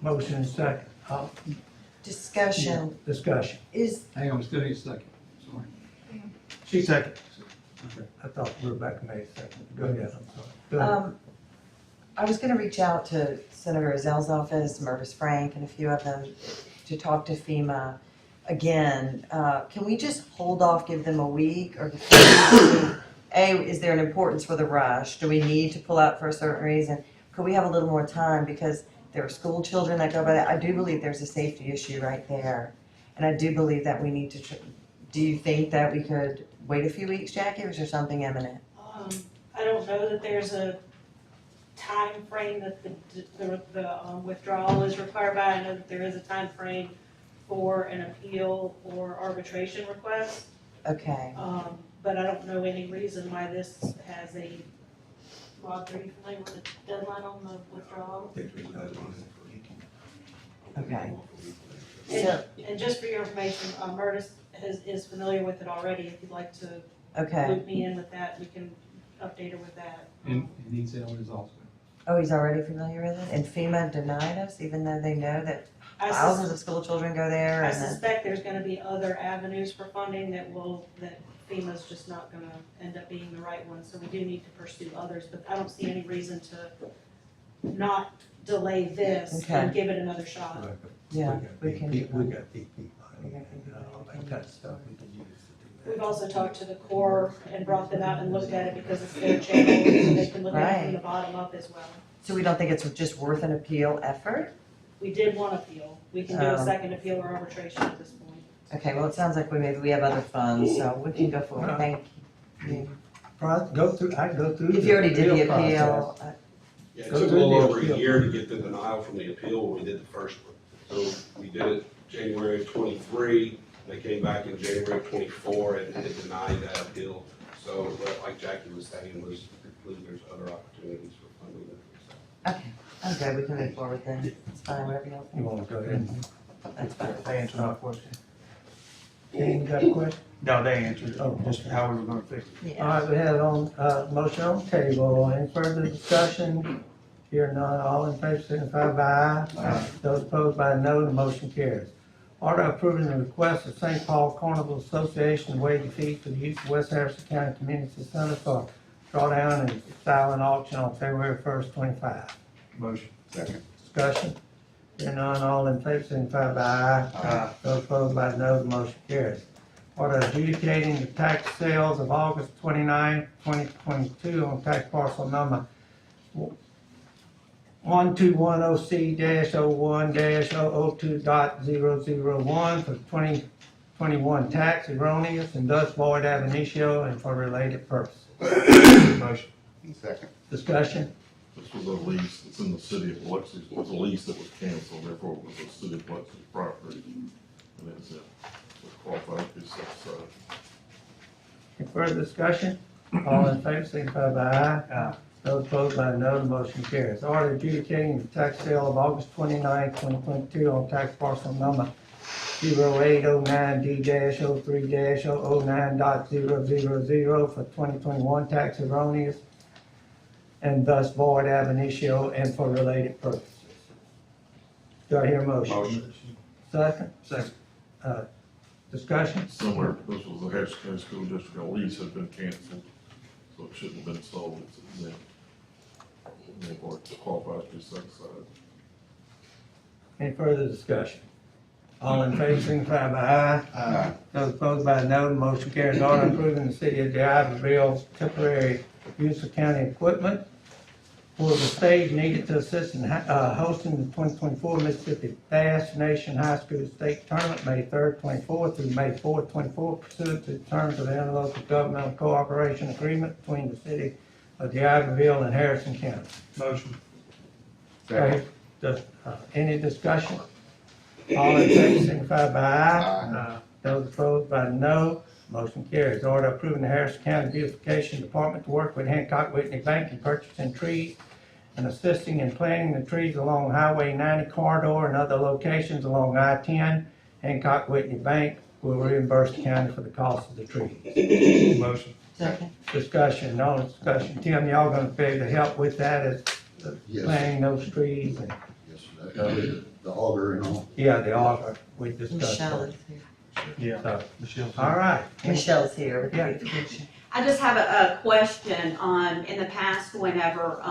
Motion and second. Discussion, Discussion. is, Hang on, we still need a second. Sorry. She second. I thought Rebecca made a second. Go ahead, I'm sorry. Go ahead. I was gonna reach out to Senator Ezell's office, Mervis Frank, and a few of them to talk to FEMA again. Can we just hold off, give them a week, or is there an importance for the rush? Do we need to pull out for a certain reason? Could we have a little more time, because there are school children that go by that. I do believe there's a safety issue right there. And I do believe that we need to, do you think that we could wait a few weeks, Jackie, or is there something imminent? I don't know that there's a time frame that the withdrawal is required by. I know that there is a time frame for an appeal or arbitration request. Okay. But I don't know any reason why this has a, Rod, are you familiar with the deadline on the withdrawal? Okay. And just for your information, Murtis is familiar with it already. If you'd like to Okay. loop me in with that, we can update her with that. And Ezel is also. Oh, he's already familiar with it? And FEMA denied us, even though they know that I thousands of school children go there I and then, suspect there's gonna be other avenues for funding that FEMA's just not gonna end up being the right one, so we do need to pursue others, but I don't see any reason to not delay this and Okay. give it another shot. yeah, we can. We got DP money, all that kind of stuff we can use to do that. We've also talked to the Corps and brought them out and looked at it because it's their channel, so they can look at it from the bottom up as well. So we don't think it's just worth an appeal effort? We did one appeal, we can do a Oh. second appeal or arbitration at this point. Okay, well, it sounds like maybe we have other funds, so we can go forward, thank you. I go through. If you already did the process. appeal, Yeah, it Go took a through little the over a appeal. year to get the denial from the appeal when we did the first one. So we did it January of '23, they came back in January of '24 and it denied that appeal. So, but like Jackie was saying, was, I believe there's other opportunities for funding. okay, I'm good, we can move forward then, it's fine, whatever you You want. wanna go ahead? That's fine. They answered my question. Ken, you got a question? No, they answered it, Oh, just how we were gonna fix it. All right, we have on, motion on the table. Any further discussion? Here none, all in favor, signify by aye. Aye. Those opposed by no, the motion carries. Order approving the request of St. Paul Carnival Association to waive the fee for the use of West Harrison County Community Center for drawdown and silent auction on February 1st, 25. Motion. Second. Discussion? Here none, all in favor, signify by aye. Aye. Those opposed by no, the motion carries. Order adjudicating the tax sales of August 29, 2022 on tax parcel number 1210C-01-002.001 for 2021 tax erroneous and thus void ab initio and for related purposes. Motion. Second. Discussion? This was a lease, it's in the city of Biloxi, it was a lease that was canceled, therefore it was a city of Biloxi property. And it's, qualified to be set aside. Any further discussion? All in favor, signify by aye. Those opposed by no, the motion carries. Order adjudicating the tax sale of August 29, 2022 on tax parcel number 0809D-03-009.000 for 2021 tax erroneous and thus void ab initio and for related purposes. Do I hear a motion? Motion. Second? Second. Discussion? Similar, this was the Harrison County School District, a lease had been canceled, so it shouldn't have been sold, it's exempt. Therefore, it qualifies to be set aside. Any further discussion? All in favor, signify by aye. Aye. Those opposed by no, the motion carries. Order approving the city of D'Iberville's temporary use of county equipment for the stage needed to assist in hosting the 2024 Mississippi Bass Nation High School State Tournament, May 3rd, 24 through May 4th, 24, pursuant to the terms of the interlocal governmental cooperation agreement between the city of D'Iberville and Harrison County. Motion. Okay, any discussion? All in favor, signify by aye. Aye. Those opposed by no, motion carries. Order approving the Harrison County Beautification Department to work with Hancock Whitney Bank in purchasing trees and assisting in planting the trees along Highway 90 corridor and other locations along I-10. Hancock Whitney Bank will reimburse the county for the cost of the trees. Motion. Second. Discussion, no discussion. Tim, y'all gonna be able to help with that as Yes. planting those trees? And Yes, the auger and all. yeah, the offer we discussed. Michelle is here. Yeah. So, Michelle. all right. Michelle's here with the Yeah. beautification. I just have a question on, in the past, whenever,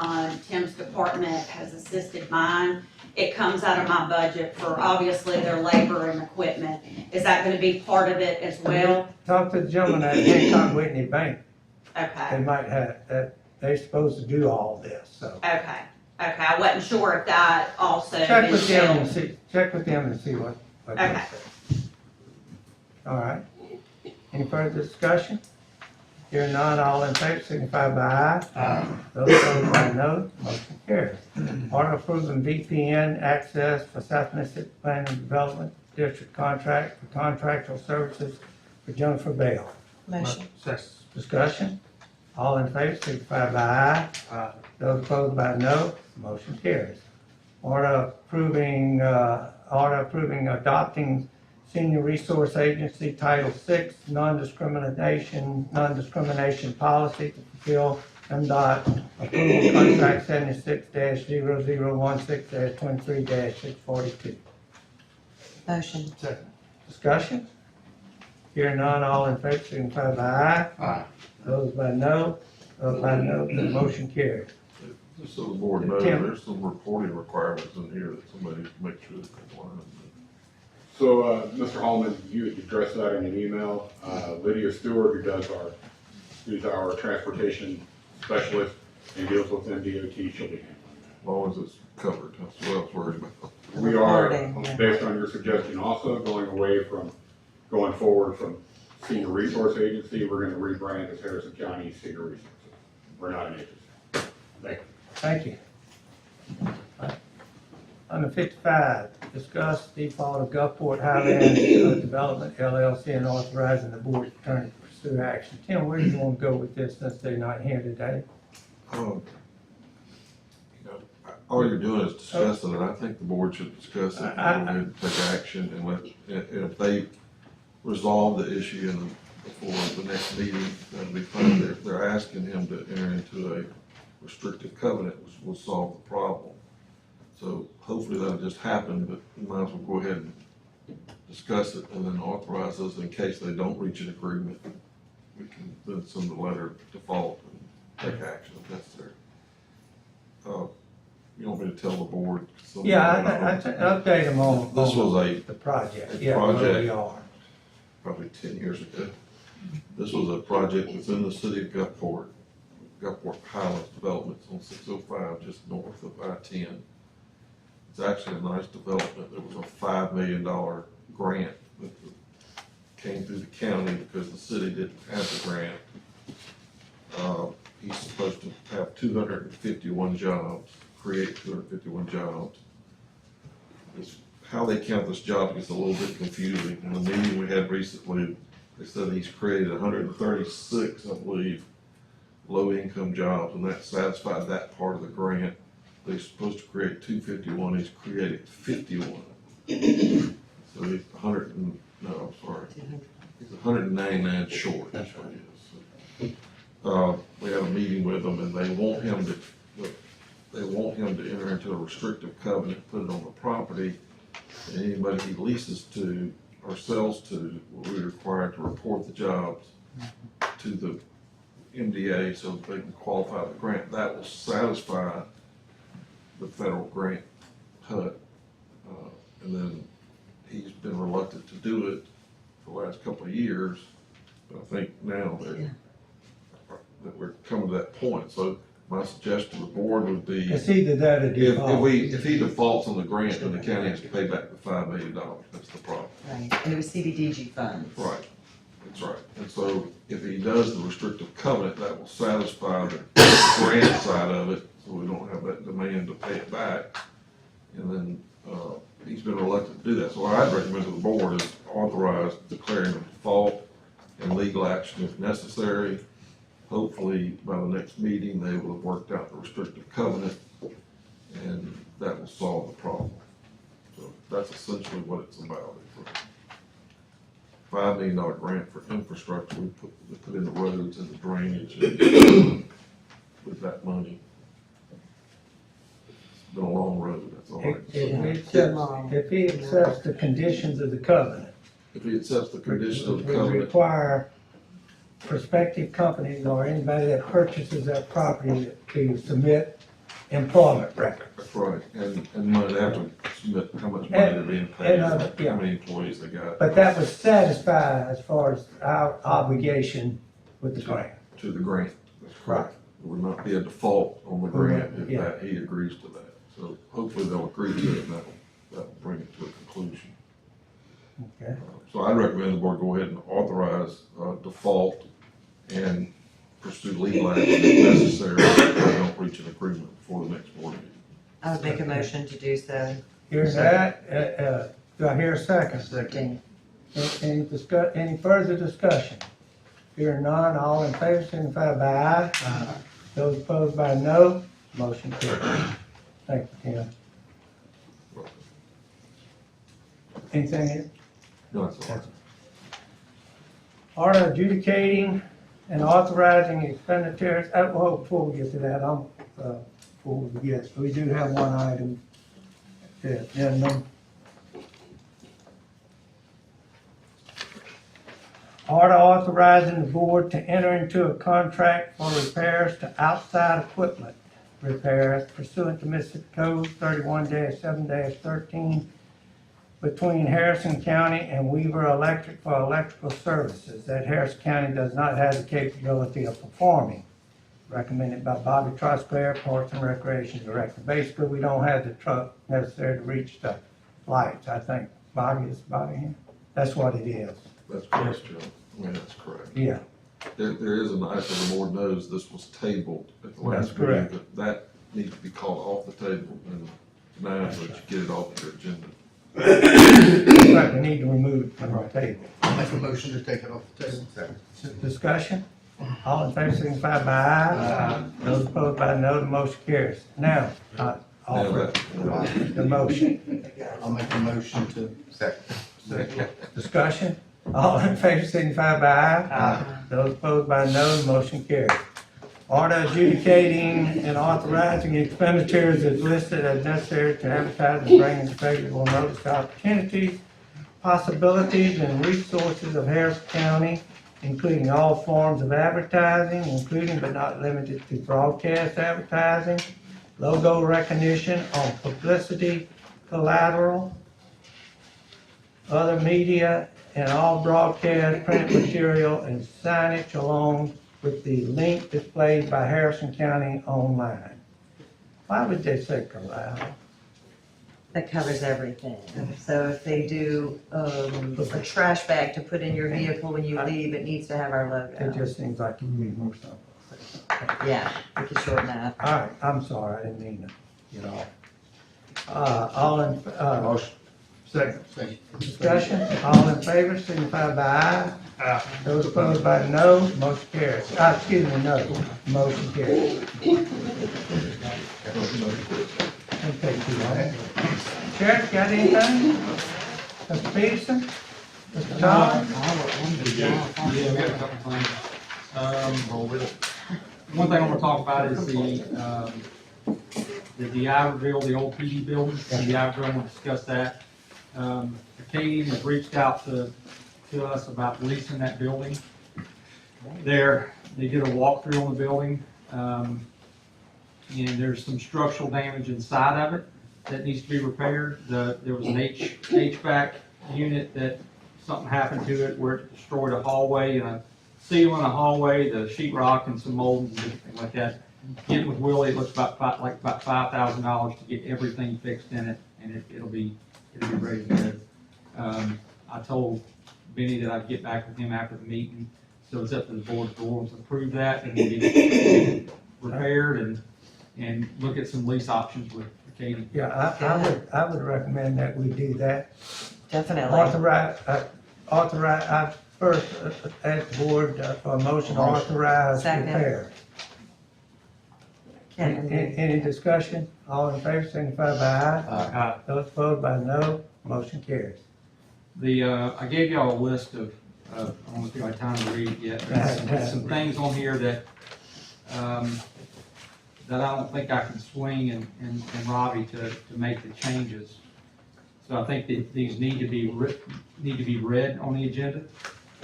Tim's department has assisted mine, it comes out of my budget for obviously their labor and equipment. Is that gonna be part of it as well? Talk to the gentleman at Hancock Whitney Bank. They Okay, might have, that, they're supposed to do all this, so. okay, I wasn't sure if that also. Check with them entailed- and see, check with them and see what they Okay. say. All right. Any further discussion? Hearing none, all in favor, signify by aye. Aye. Those opposed by no, motion carries. Order approving VPN access for South Mississippi Planning and Development District contract for contractual services for Jennifer Bell. Motion. Second. Discussion? All in favor, signify by aye. Aye. Those opposed by no, motion carries. Order approving adopting Senior Resource Agency Title VI non-discrimination policy to fulfill MDOT approval contract 76-0016-23-642. Motion. Second. Discussion? Hearing none, all in favor, signify by aye. Aye. Those by no, the motion carries. Just so the board knows, Tim. there's some reporting requirements in here that somebody make sure they're compliant. So, Mr. Hallman, you addressed that in an email. Lydia Stewart, who's our transportation specialist and deals with MDOT, she'll be handling As long as it's covered, that's what I was worried about. it. We are, Reporting, yeah. based on your suggestion also, going forward from Senior Resource Agency, we're gonna rebrand as Harrison County Senior Resources. We're not an agency. Thank you. Thank you. Under 55, discuss default of Gulfport Highlands Development LLC and authorizing the board attorney to pursue action. Tim, where do you want to go with this since they're not here today? You know, all you're doing is discussing it. I think the board should discuss it and take action and if they resolve the issue before the next meeting, that'll be fine. They're asking him to enter into a restrictive covenant, which will solve the problem. So hopefully that'll just happen, but we might as well go ahead and discuss it and then authorize us in case they don't reach an agreement. We can then send a letter of default and take action if necessary. You want me to tell the board? Yeah, I update them on This was the project. a Yeah, where we project. are. Probably 10 years ago. This was a project within the city of Gulfport Highlands Development on 605, just north of I-10. It's actually a nice development. There was a $5 million grant that came through the county because the city didn't have the grant. He's supposed to have 251 jobs, create 251 jobs. How they count this job gets a little bit confusing. In the meeting we had recently, they said he's created 136, I believe, low-income jobs, and that satisfied that part of the grant. They're supposed to create 251, he's created 51. So he's 199 short, that's what it is. We had a meeting with them, and they want him to enter into a restrictive covenant, put it on the property, and anybody he leases to or sells to will be required to report the jobs to the MDA so that they can qualify the grant. That will satisfy the federal grant HUD. And then he's been reluctant to do it for the last couple of years, but I think now that we're coming to that point. So my suggestion to the board would be, It's either that or default. if he defaults on the grant, then the county has to pay back the $5 million. That's the problem. Right, and it was CBDG funds. Right, that's right. And so if he does the restrictive covenant, that will satisfy the grant side of it, so we don't have that demand to pay it back. And then, he's been reluctant to do that. So what I'd recommend to the board is authorize declaring a default and legal action if necessary. Hopefully, by the next meeting, they will have worked out the restrictive covenant, and that will solve the problem. So that's essentially what it's about. $5 million grant for infrastructure, we put in the roads and the drainage and with that money. It's been a long road, that's all. If he accepts the conditions of the covenant. If he accepts the conditions of the We covenant, require prospective companies or anybody that purchases that property to submit employment records. that's right, and money, they have to submit how much money they're being paid, and how many employees they got. But that would satisfy as far as our obligation with the grant. To the grant, that's correct. There would not be a default on the grant if Yeah. that, he agrees to that. So hopefully they'll agree to it, and that'll bring it to a conclusion. Okay. So I'd recommend the board go ahead and authorize default and pursue legal action if necessary if they don't reach an agreement before the next board meeting. I would make a motion to do so. Here's that, do I hear a second? Second. Any further discussion? Hearing none, all in favor, signify by aye. Those opposed by no, motion carries. Thank you, Tim. Anything else? No, that's all right. Order adjudicating and authorizing expenditures, well, before we get to that, we do have one item. Order authorizing the board to enter into a contract for repairs to outside equipment repairs pursuant to Mississippi Code 31-7-13 between Harrison County and Weaver Electric for electrical services that Harrison County does not have the capability of performing. Recommended by Bobby Trosclair, Parks and Recreation Director. Basically, we don't have the truck necessary to reach the lights, I think. Bobby, is Bobby here? That's what it is. That's correct, Joe. I mean, that's correct. Yeah. There is a nice, so the board knows this was tabled at the last That's correct. meeting, but that needs to be called off the table and now so that you get it off your agenda. Right, we need to remove it from the table. I'll make a motion to take it off the table. Discussion? All in favor, signify by aye. Those opposed by no, the motion carries. Now, offer the motion. I'll make a motion to. Second. Discussion? All in favor, signify by aye. Those opposed by no, the motion carries. Order adjudicating and authorizing expenditures as listed as necessary to advertise and bring into favorable notice to opportunities, possibilities, and resources of Harrison County, including all forms of advertising, including but not limited to broadcast advertising, logo recognition on publicity, collateral, other media, and all broadcast, print material, and signage along with the link displayed by Harrison County online. Why would they say collateral? That covers everything. So if they do, a trash bag to put in your vehicle when you leave, it needs to have our It logo. just seems like you need more something. Yeah, we can shorten that. All right, I'm sorry, I didn't mean to get off. All in, Motion. Second. discussion, all in favor, signify by aye. Aye. Those opposed by no, motion carries. Excuse me, no, motion carries. Okay, too long. Sheriff, got anything? Mr. Peterson? Mr. Todd? Yeah, we got a couple things. One thing I want to talk about is the Ivoryville, the old PD building, the Ivoryville, we'll discuss that. Acadian has reached out to us about leasing that building. They did a walkthrough on the building, and there's some structural damage inside of it that needs to be repaired. There was an HVAC unit that something happened to it where it destroyed a hallway and a seal in a hallway, the sheetrock and some molds and everything like that. Get with Willie, it looks about $5,000 to get everything fixed in it, and it'll be ready to go. I told Benny that I'd get back with him after the meeting, so it's up to the board if the board wants to approve that and get it repaired and look at some lease options with Katie. Yeah, I would recommend that we do that. Definitely. Authorize, I first ask the board for a motion to authorize Second. repair. Can- Any discussion? All in favor, signify by aye. Those opposed by no, motion carries. I gave y'all a list of, I don't know if you had time to read it yet, but there's some things on here that I don't think I can swing and Robbie to make the changes. So I think that these need to be read on the agenda,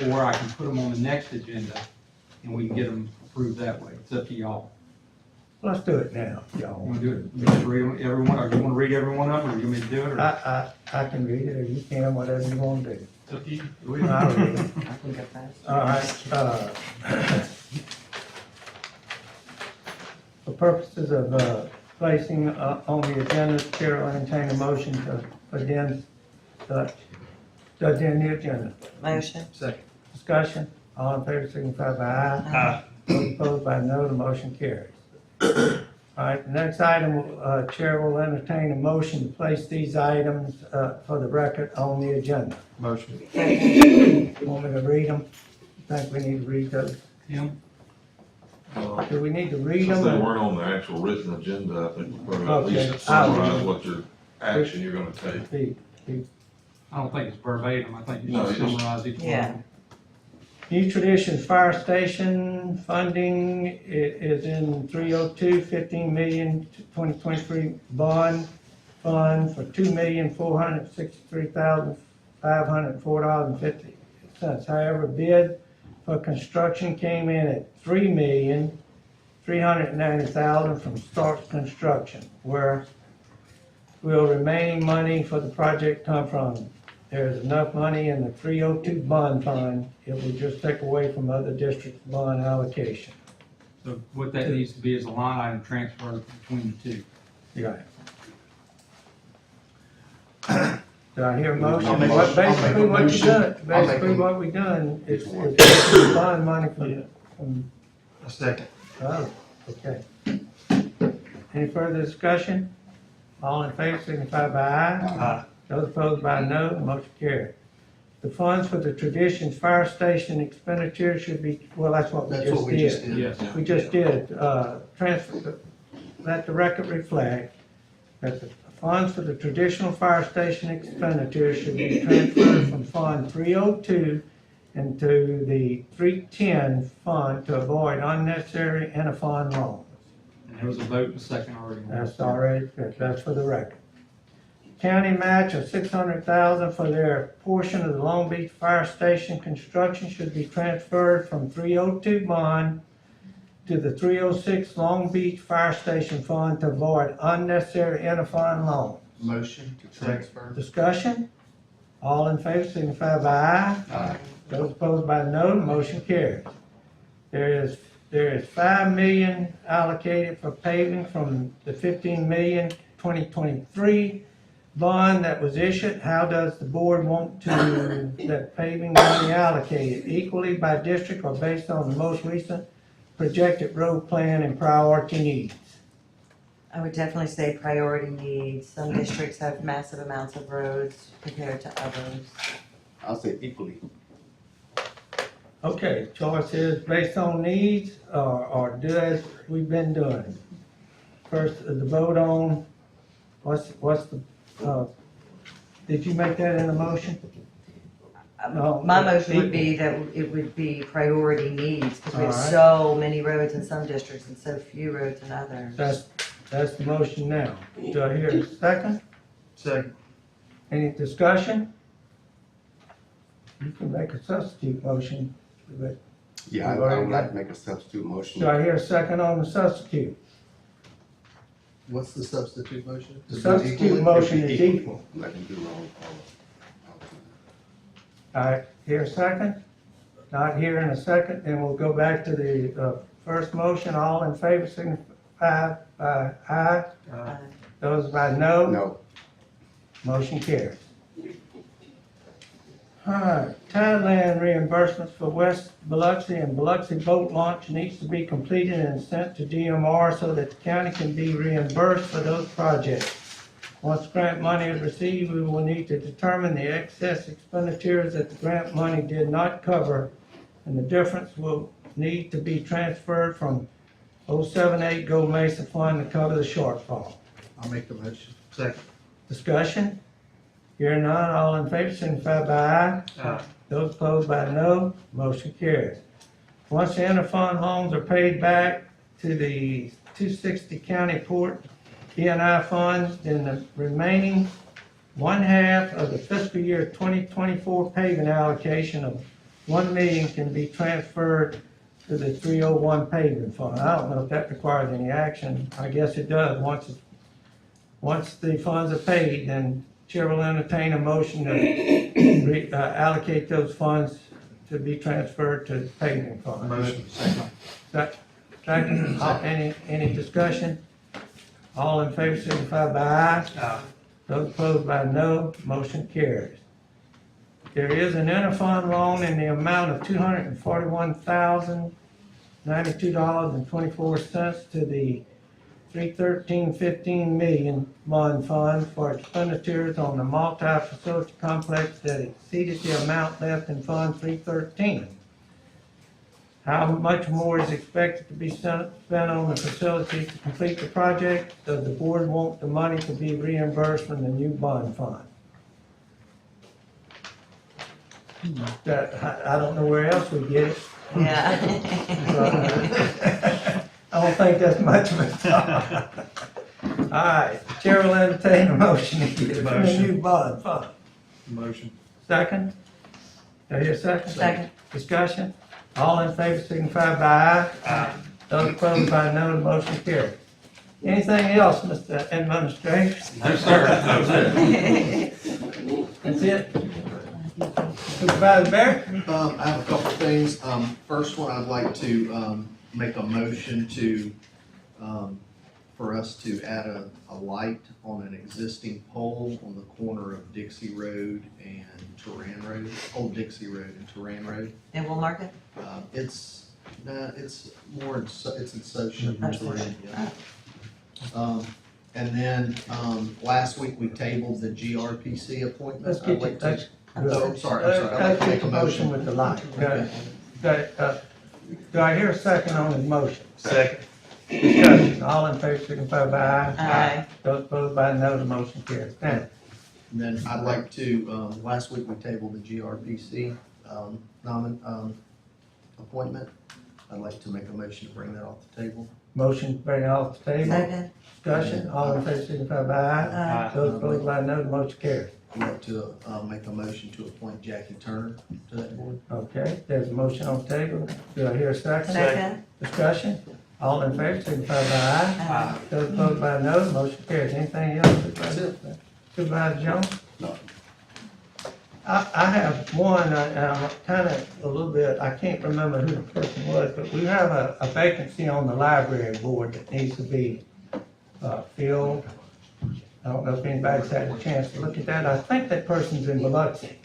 or I can put them on the next agenda and we can get them approved that way. It's up to y'all. Let's do it now, You y'all. wanna do it? You just read them, everyone, or you wanna read every one of them, or you want me to do it, or? I can read it, or you can, whatever you want to do. It's up to you. I'll read it. I can go fast. All right, for purposes of, placing, on the agenda, the chair will entertain a motion to addend the agenda. Motion. Second. Discussion, all in favor, signify by aye. Aye. Those opposed by no, the motion carries. All right, the next item, chair will entertain a motion to place these items, for the record on the agenda. Motion. Want me to read them? Think we need to read those? Tim? Do we need to read Since them? they weren't on the actual written agenda, I think we probably at Okay, least I'll summarize read. what your action you're gonna take. I don't think it's verbatim, I think you No, should you just- summarize each one. Yeah. New Traditions Fire Station funding is in 302, 15 million, 2023 bond fund for $2,463,504.50. However, bid for construction came in at $3,390,000 from Starks Construction, where will remaining money for the project come from? There's enough money in the 302 bond fund, it will just take away from other districts' bond allocation. So what that needs to be is a line item transfer between the two. Right. Do I hear a motion? I'll make a Basically, what you motion. done, I'll make basically a- what we done is bond money from, A second. oh, okay. Any further discussion? All in favor, signify by aye. Aye. Those opposed by no, the motion carried. The funds for the Traditions Fire Station expenditure should be, well, that's what we That's what we just just did. did. Yes. We just did, transfer, let the record reflect that the funds for the traditional fire station expenditure should be transferred from Fund 302 into the 310 fund to avoid unnecessary interfund loans. And there was a vote and a second already. That's already, that's for the record. County match of $600,000 for their portion of the Long Beach Fire Station construction should be transferred from 302 bond to the 306 Long Beach Fire Station fund to avoid unnecessary interfund loans. Motion to transfer. Discussion? All in favor, signify by aye. Aye. Those opposed by no, the motion carries. There is $5 million allocated for paving from the $15 million 2023 bond that was issued. How does the board want to, that paving money allocated equally by district or based on the most recent projected road plan and priority needs. I would definitely say priority needs. Some districts have massive amounts of roads compared to others. I'll say equally. Okay, choice is based on needs or do as we've been doing. First, the vote on, what's the, did you make that in a motion? No. My motion would be that it would be priority needs, because we have All right. so many roads in some districts and so few roads in others. That's the motion now. Do I hear a second? Second. Any discussion? You can make a substitute motion, but Yeah, I would like to make a substitute motion. do I hear a second on the substitute? What's the substitute motion? The substitute motion is equal. I can do wrong. All right, hear a second? Not hearing a second, then we'll go back to the first motion. All in favor signify by aye. Those by no? No. Motion carries. All right, Thailand reimbursements for West Biloxi and Biloxi boat launch needs to be completed and sent to DMR so that the county can be reimbursed for those projects. Once grant money is received, we will need to determine the excess expenditures that the grant money did not cover, and the difference will need to be transferred from 078 Gold Mesa Fund to cover the shortfall. I'll make the motion. Second. Discussion? Hearing none, all in favor signify by aye. Aye. Those opposed by no, motion carries. Once the interfund loans are paid back to the 260 County Port E&I funds, then the remaining one-half of the fiscal year 2024 paving allocation of $1 million can be transferred to the 301 paving fund. I don't know if that requires any action. I guess it does. Once the funds are paid, then Chair will entertain a motion to allocate those funds to be transferred to the paving fund. Motion. Second, any discussion? All in favor signify by aye. Aye. Those opposed by no, motion carries. There is an interfund loan in the amount of $241,092.24 to the 31315 million bond fund for expenditures on the multi-facility complex that exceeded the amount left in Fund 313. How much more is expected to be spent on the facility to complete the project? Does the board want the money to be reimbursed from the new bond fund? I don't know where else we get it. Yeah. I don't think that's much of a job. All right, Chair will entertain a motion to get it from the new bond fund. Motion. Second? Do I hear a second? Second. Discussion? All in favor signify by aye. Aye. Those opposed by no, the motion carries. Anything else, Mr. Administrator? No, sir. That's it? Supervisor Barrett? I have a couple things. First one, I'd like to, make a motion to, for us to add a light on an existing pole on the corner of Dixie Road and Turan Road, Old Dixie Road and Turan Road. And we'll mark it? It's more, it's in Social. Okay. Yeah. And then, last week we tabled the GRPC appointment. Let's get you, that's. Oh, sorry. I'd like to make a motion. With the light. Okay. Do I hear a second on the motion? Second. Discussion, all in favor signify by aye. Aye. Those opposed by no, the motion carries. Now, And then I'd like to, last week we tabled the GRPC, appointment. I'd like to make a motion to bring that off the table. motion to bring it off the table. Second. Discussion, all in favor signify by aye. Aye. Those opposed by no, the motion carries. I'd like to, make a motion to appoint Jackie Turner to that board. Okay, there's a motion on the table. Do I hear a second? Second. Discussion, all in favor signify by aye. Aye. Those opposed by no, the motion carries. Anything else, Supervisor? Supervisor Jones? No. I have one, and I'm kind of a little bit, I can't remember who the person was, but we have a vacancy on the library board that needs to be filled. I don't know if anybody's had a chance to look at that. I think that person's in Biloxi,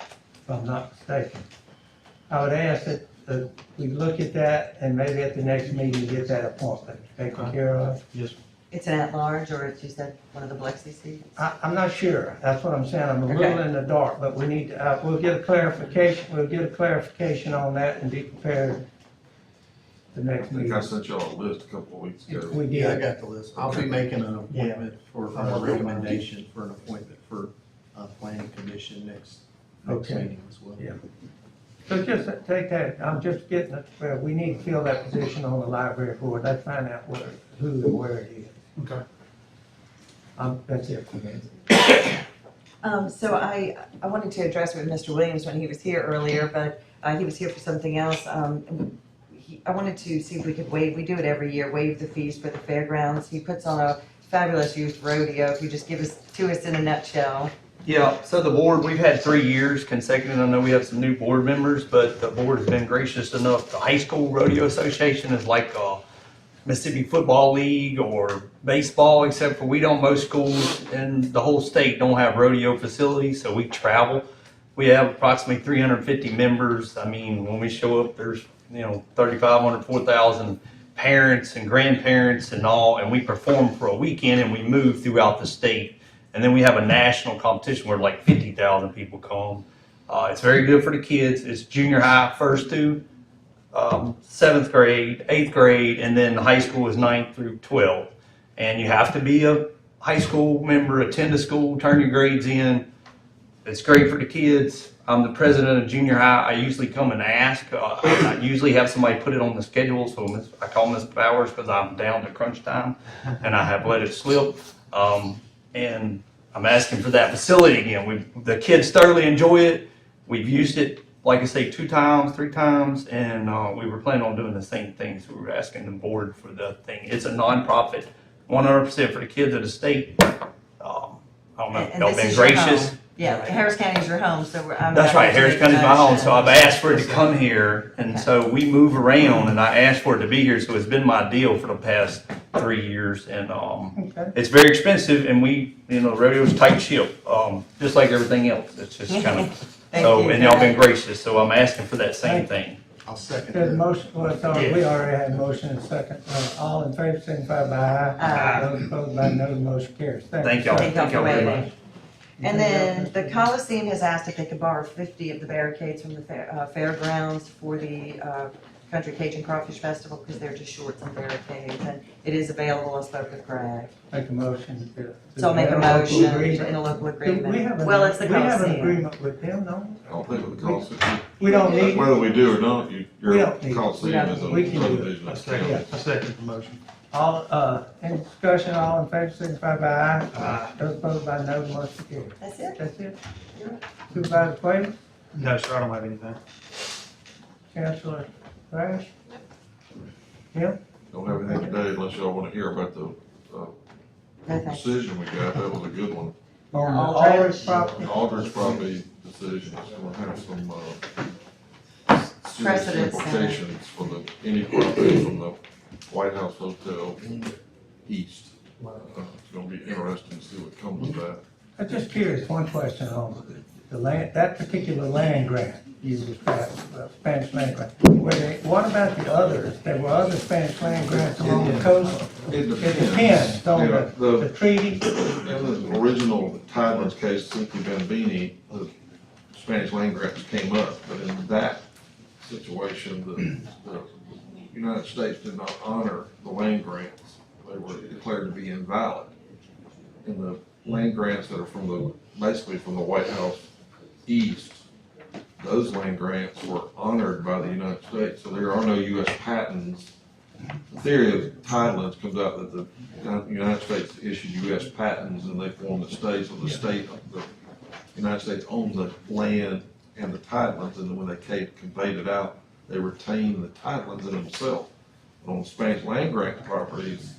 if I'm not mistaken. I would ask that that we look at that and maybe at the next meeting get that appointment taken care of? Yes, It's an at-large, or it's, you said, one of the Blexi seats? I'm not sure, that's what I'm saying, I'm a little Okay. in the dark, but we need to, we'll get a clarification on that and be prepared the next I think meeting. I sent y'all a list a couple of weeks ago. We Yeah, I did. got the list. I'll be making an appointment for a recommendation for an appointment for planning commission next Okay. meeting as well. Yeah. So just take that, I'm just getting it, where we need to fill that position on the library board, let's find out who and where it is. okay. That's it for me. So I wanted to address with Mr. Williams when he was here earlier, but he was here for something else. I wanted to see if we could waive, we do it every year, waive the fees for the fairgrounds. He puts on a fabulous youth rodeo. If you just give us to us in a nutshell. Yeah, so the board, we've had 3 years consecutive. I know we have some new board members, but the board has been gracious enough. The High School Rodeo Association is like a Mississippi Football League or baseball, except for we don't, most schools in the whole state don't have rodeo facilities, so we travel. We have approximately 350 members. I mean, when we show up, there's, 3,500, 4,000 parents and grandparents and all, and we perform for a weekend and we move throughout the state. And then we have a national competition where like 50,000 people come. It's very good for the kids. It's junior high, first through 7th grade, 8th grade, and then high school is 9th through 12th. And you have to be a high school member, attend the school, turn your grades in. It's great for the kids. I'm the president of junior high. I usually come and ask. I usually have somebody put it on the schedule, so I call Ms. Bowers because I'm down to crunch time, and I have let it slip. And I'm asking for that facility again. The kids thoroughly enjoy it. We've used it, like I say, 2 times, 3 times, and we were planning on doing the same thing, so we were asking the board for the thing. It's a nonprofit, 100% for the kids of the state. I don't know, And y'all this been is your gracious. home. Yeah, Harris County's your home, so I'm. That's right, Harris County's my home, so I've asked for it to Okay. come here, and so we move around, and I asked for it to be here, so it's been my deal for the past 3 years, and Okay. it's very expensive, and the rodeo's tight ship, just like everything else. It's just kind of, Thank so, you. and y'all been gracious, so I'm asking for that same thing. I'll second There's a that. motion, well, sorry, we already had a motion and a second. All in favor, signify by aye. Aye. Those opposed by no, the motion carries. Thank y'all, Thank y'all thank y'all for very waiting. much. And then the Coliseum has asked if they could borrow 50 of the barricades from the fairgrounds for the Country Cajun Crawfish Festival, because they're just short some barricades, and it is available. I spoke with Greg. Make a motion to. So I'll make a to local motion agreement. in a local Do we agreement. have Well, it's the We have an Coliseum. agreement with them, no? I don't think with the cost, We don't need. whether we do or not, We your don't need it. Coliseum is a We can do it. subdivision I of second, county. I second the motion. All, any discussion, all in favor, signify by aye. Aye. Those opposed by no, the motion carries. That's it. That's it? Supervisor Quayle, No, sir, I don't have anything. Chancellor Rash? Tim? Don't have anything today unless y'all wanna hear about the, No, thanks. decision we got. That was a good one. On the Aldridge. Aldridge property? Aldridge property decision is gonna have some, serious Precedents, implications for any property from the White House Hotel east. It's gonna be interesting to see what comes of that. I'm just curious, one question on the land, that particular land grant, you was Spanish land grant. What about the others? There were other Spanish land grants along the coast? It It depends on Yeah, the treaty. In the original Thailand's case, Cynthia Bambini, the Spanish land grants came up, but in that situation, the United States did not honor the land grants. They were declared to be invalid. And the land grants that are basically from the White House east, those land grants were honored by the United States, so there are no US patents. The theory of Thailand comes out that the United States issued US patents and they formed the states, so the United States owns the land and the tidelands, and then when they conveyed it out, they retained the tidelands in themselves. But on Spanish land grant properties,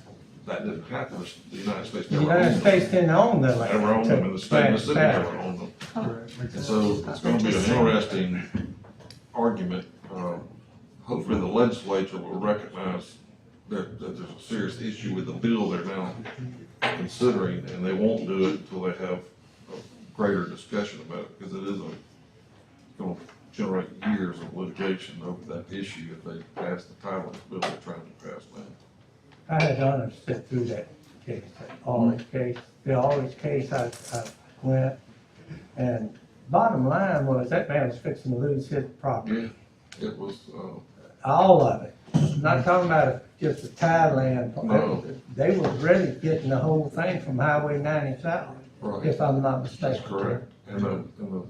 that didn't happen. The United States The never United owned them. States didn't own the land. Never owned them, and the state of Mississippi Spanish never owned them. And so it's gonna be an interesting argument. Hopefully the legislature will recognize that there's a serious issue with the bill they're now considering, and they won't do it until they have a greater discussion about it, because it is gonna generate years of litigation over that issue if they pass the title bill they're trying to pass now. I had honor sit through that case, all his case, I went, and bottom line was, that man was fixing to lose his property, It was, all of it. I'm not talking about just the tie land, No. they was really getting the whole thing from Highway 90 south, right, if I'm not mistaken. that's correct. And the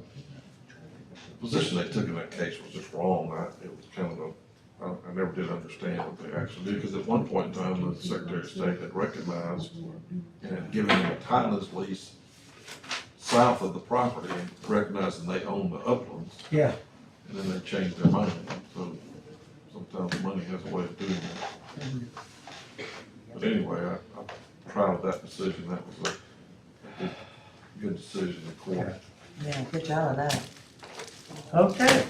position they took in that case was just wrong. It was kind of I never did understand what they actually did, because at one point in time, the Secretary of State had recognized and had given them a titleless lease south of the property, and recognizing they own the uplands, Yeah, and then they changed their mind. So sometimes money has a way of doing that. But anyway, I'm proud of that decision. That was a good decision in court. Yeah, good job of that. okay.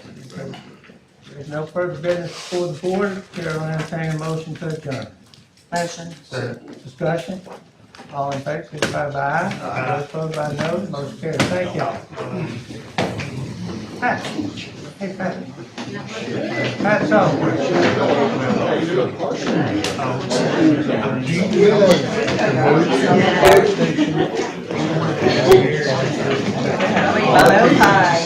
There's no further business before the board, Chair will entertain a motion to adjourn. Motion. Discussion, all in favor, signify by aye. Those opposed by no, motion carries. Thank y'all. Pat, hey Pat. Pat, Hello, hi.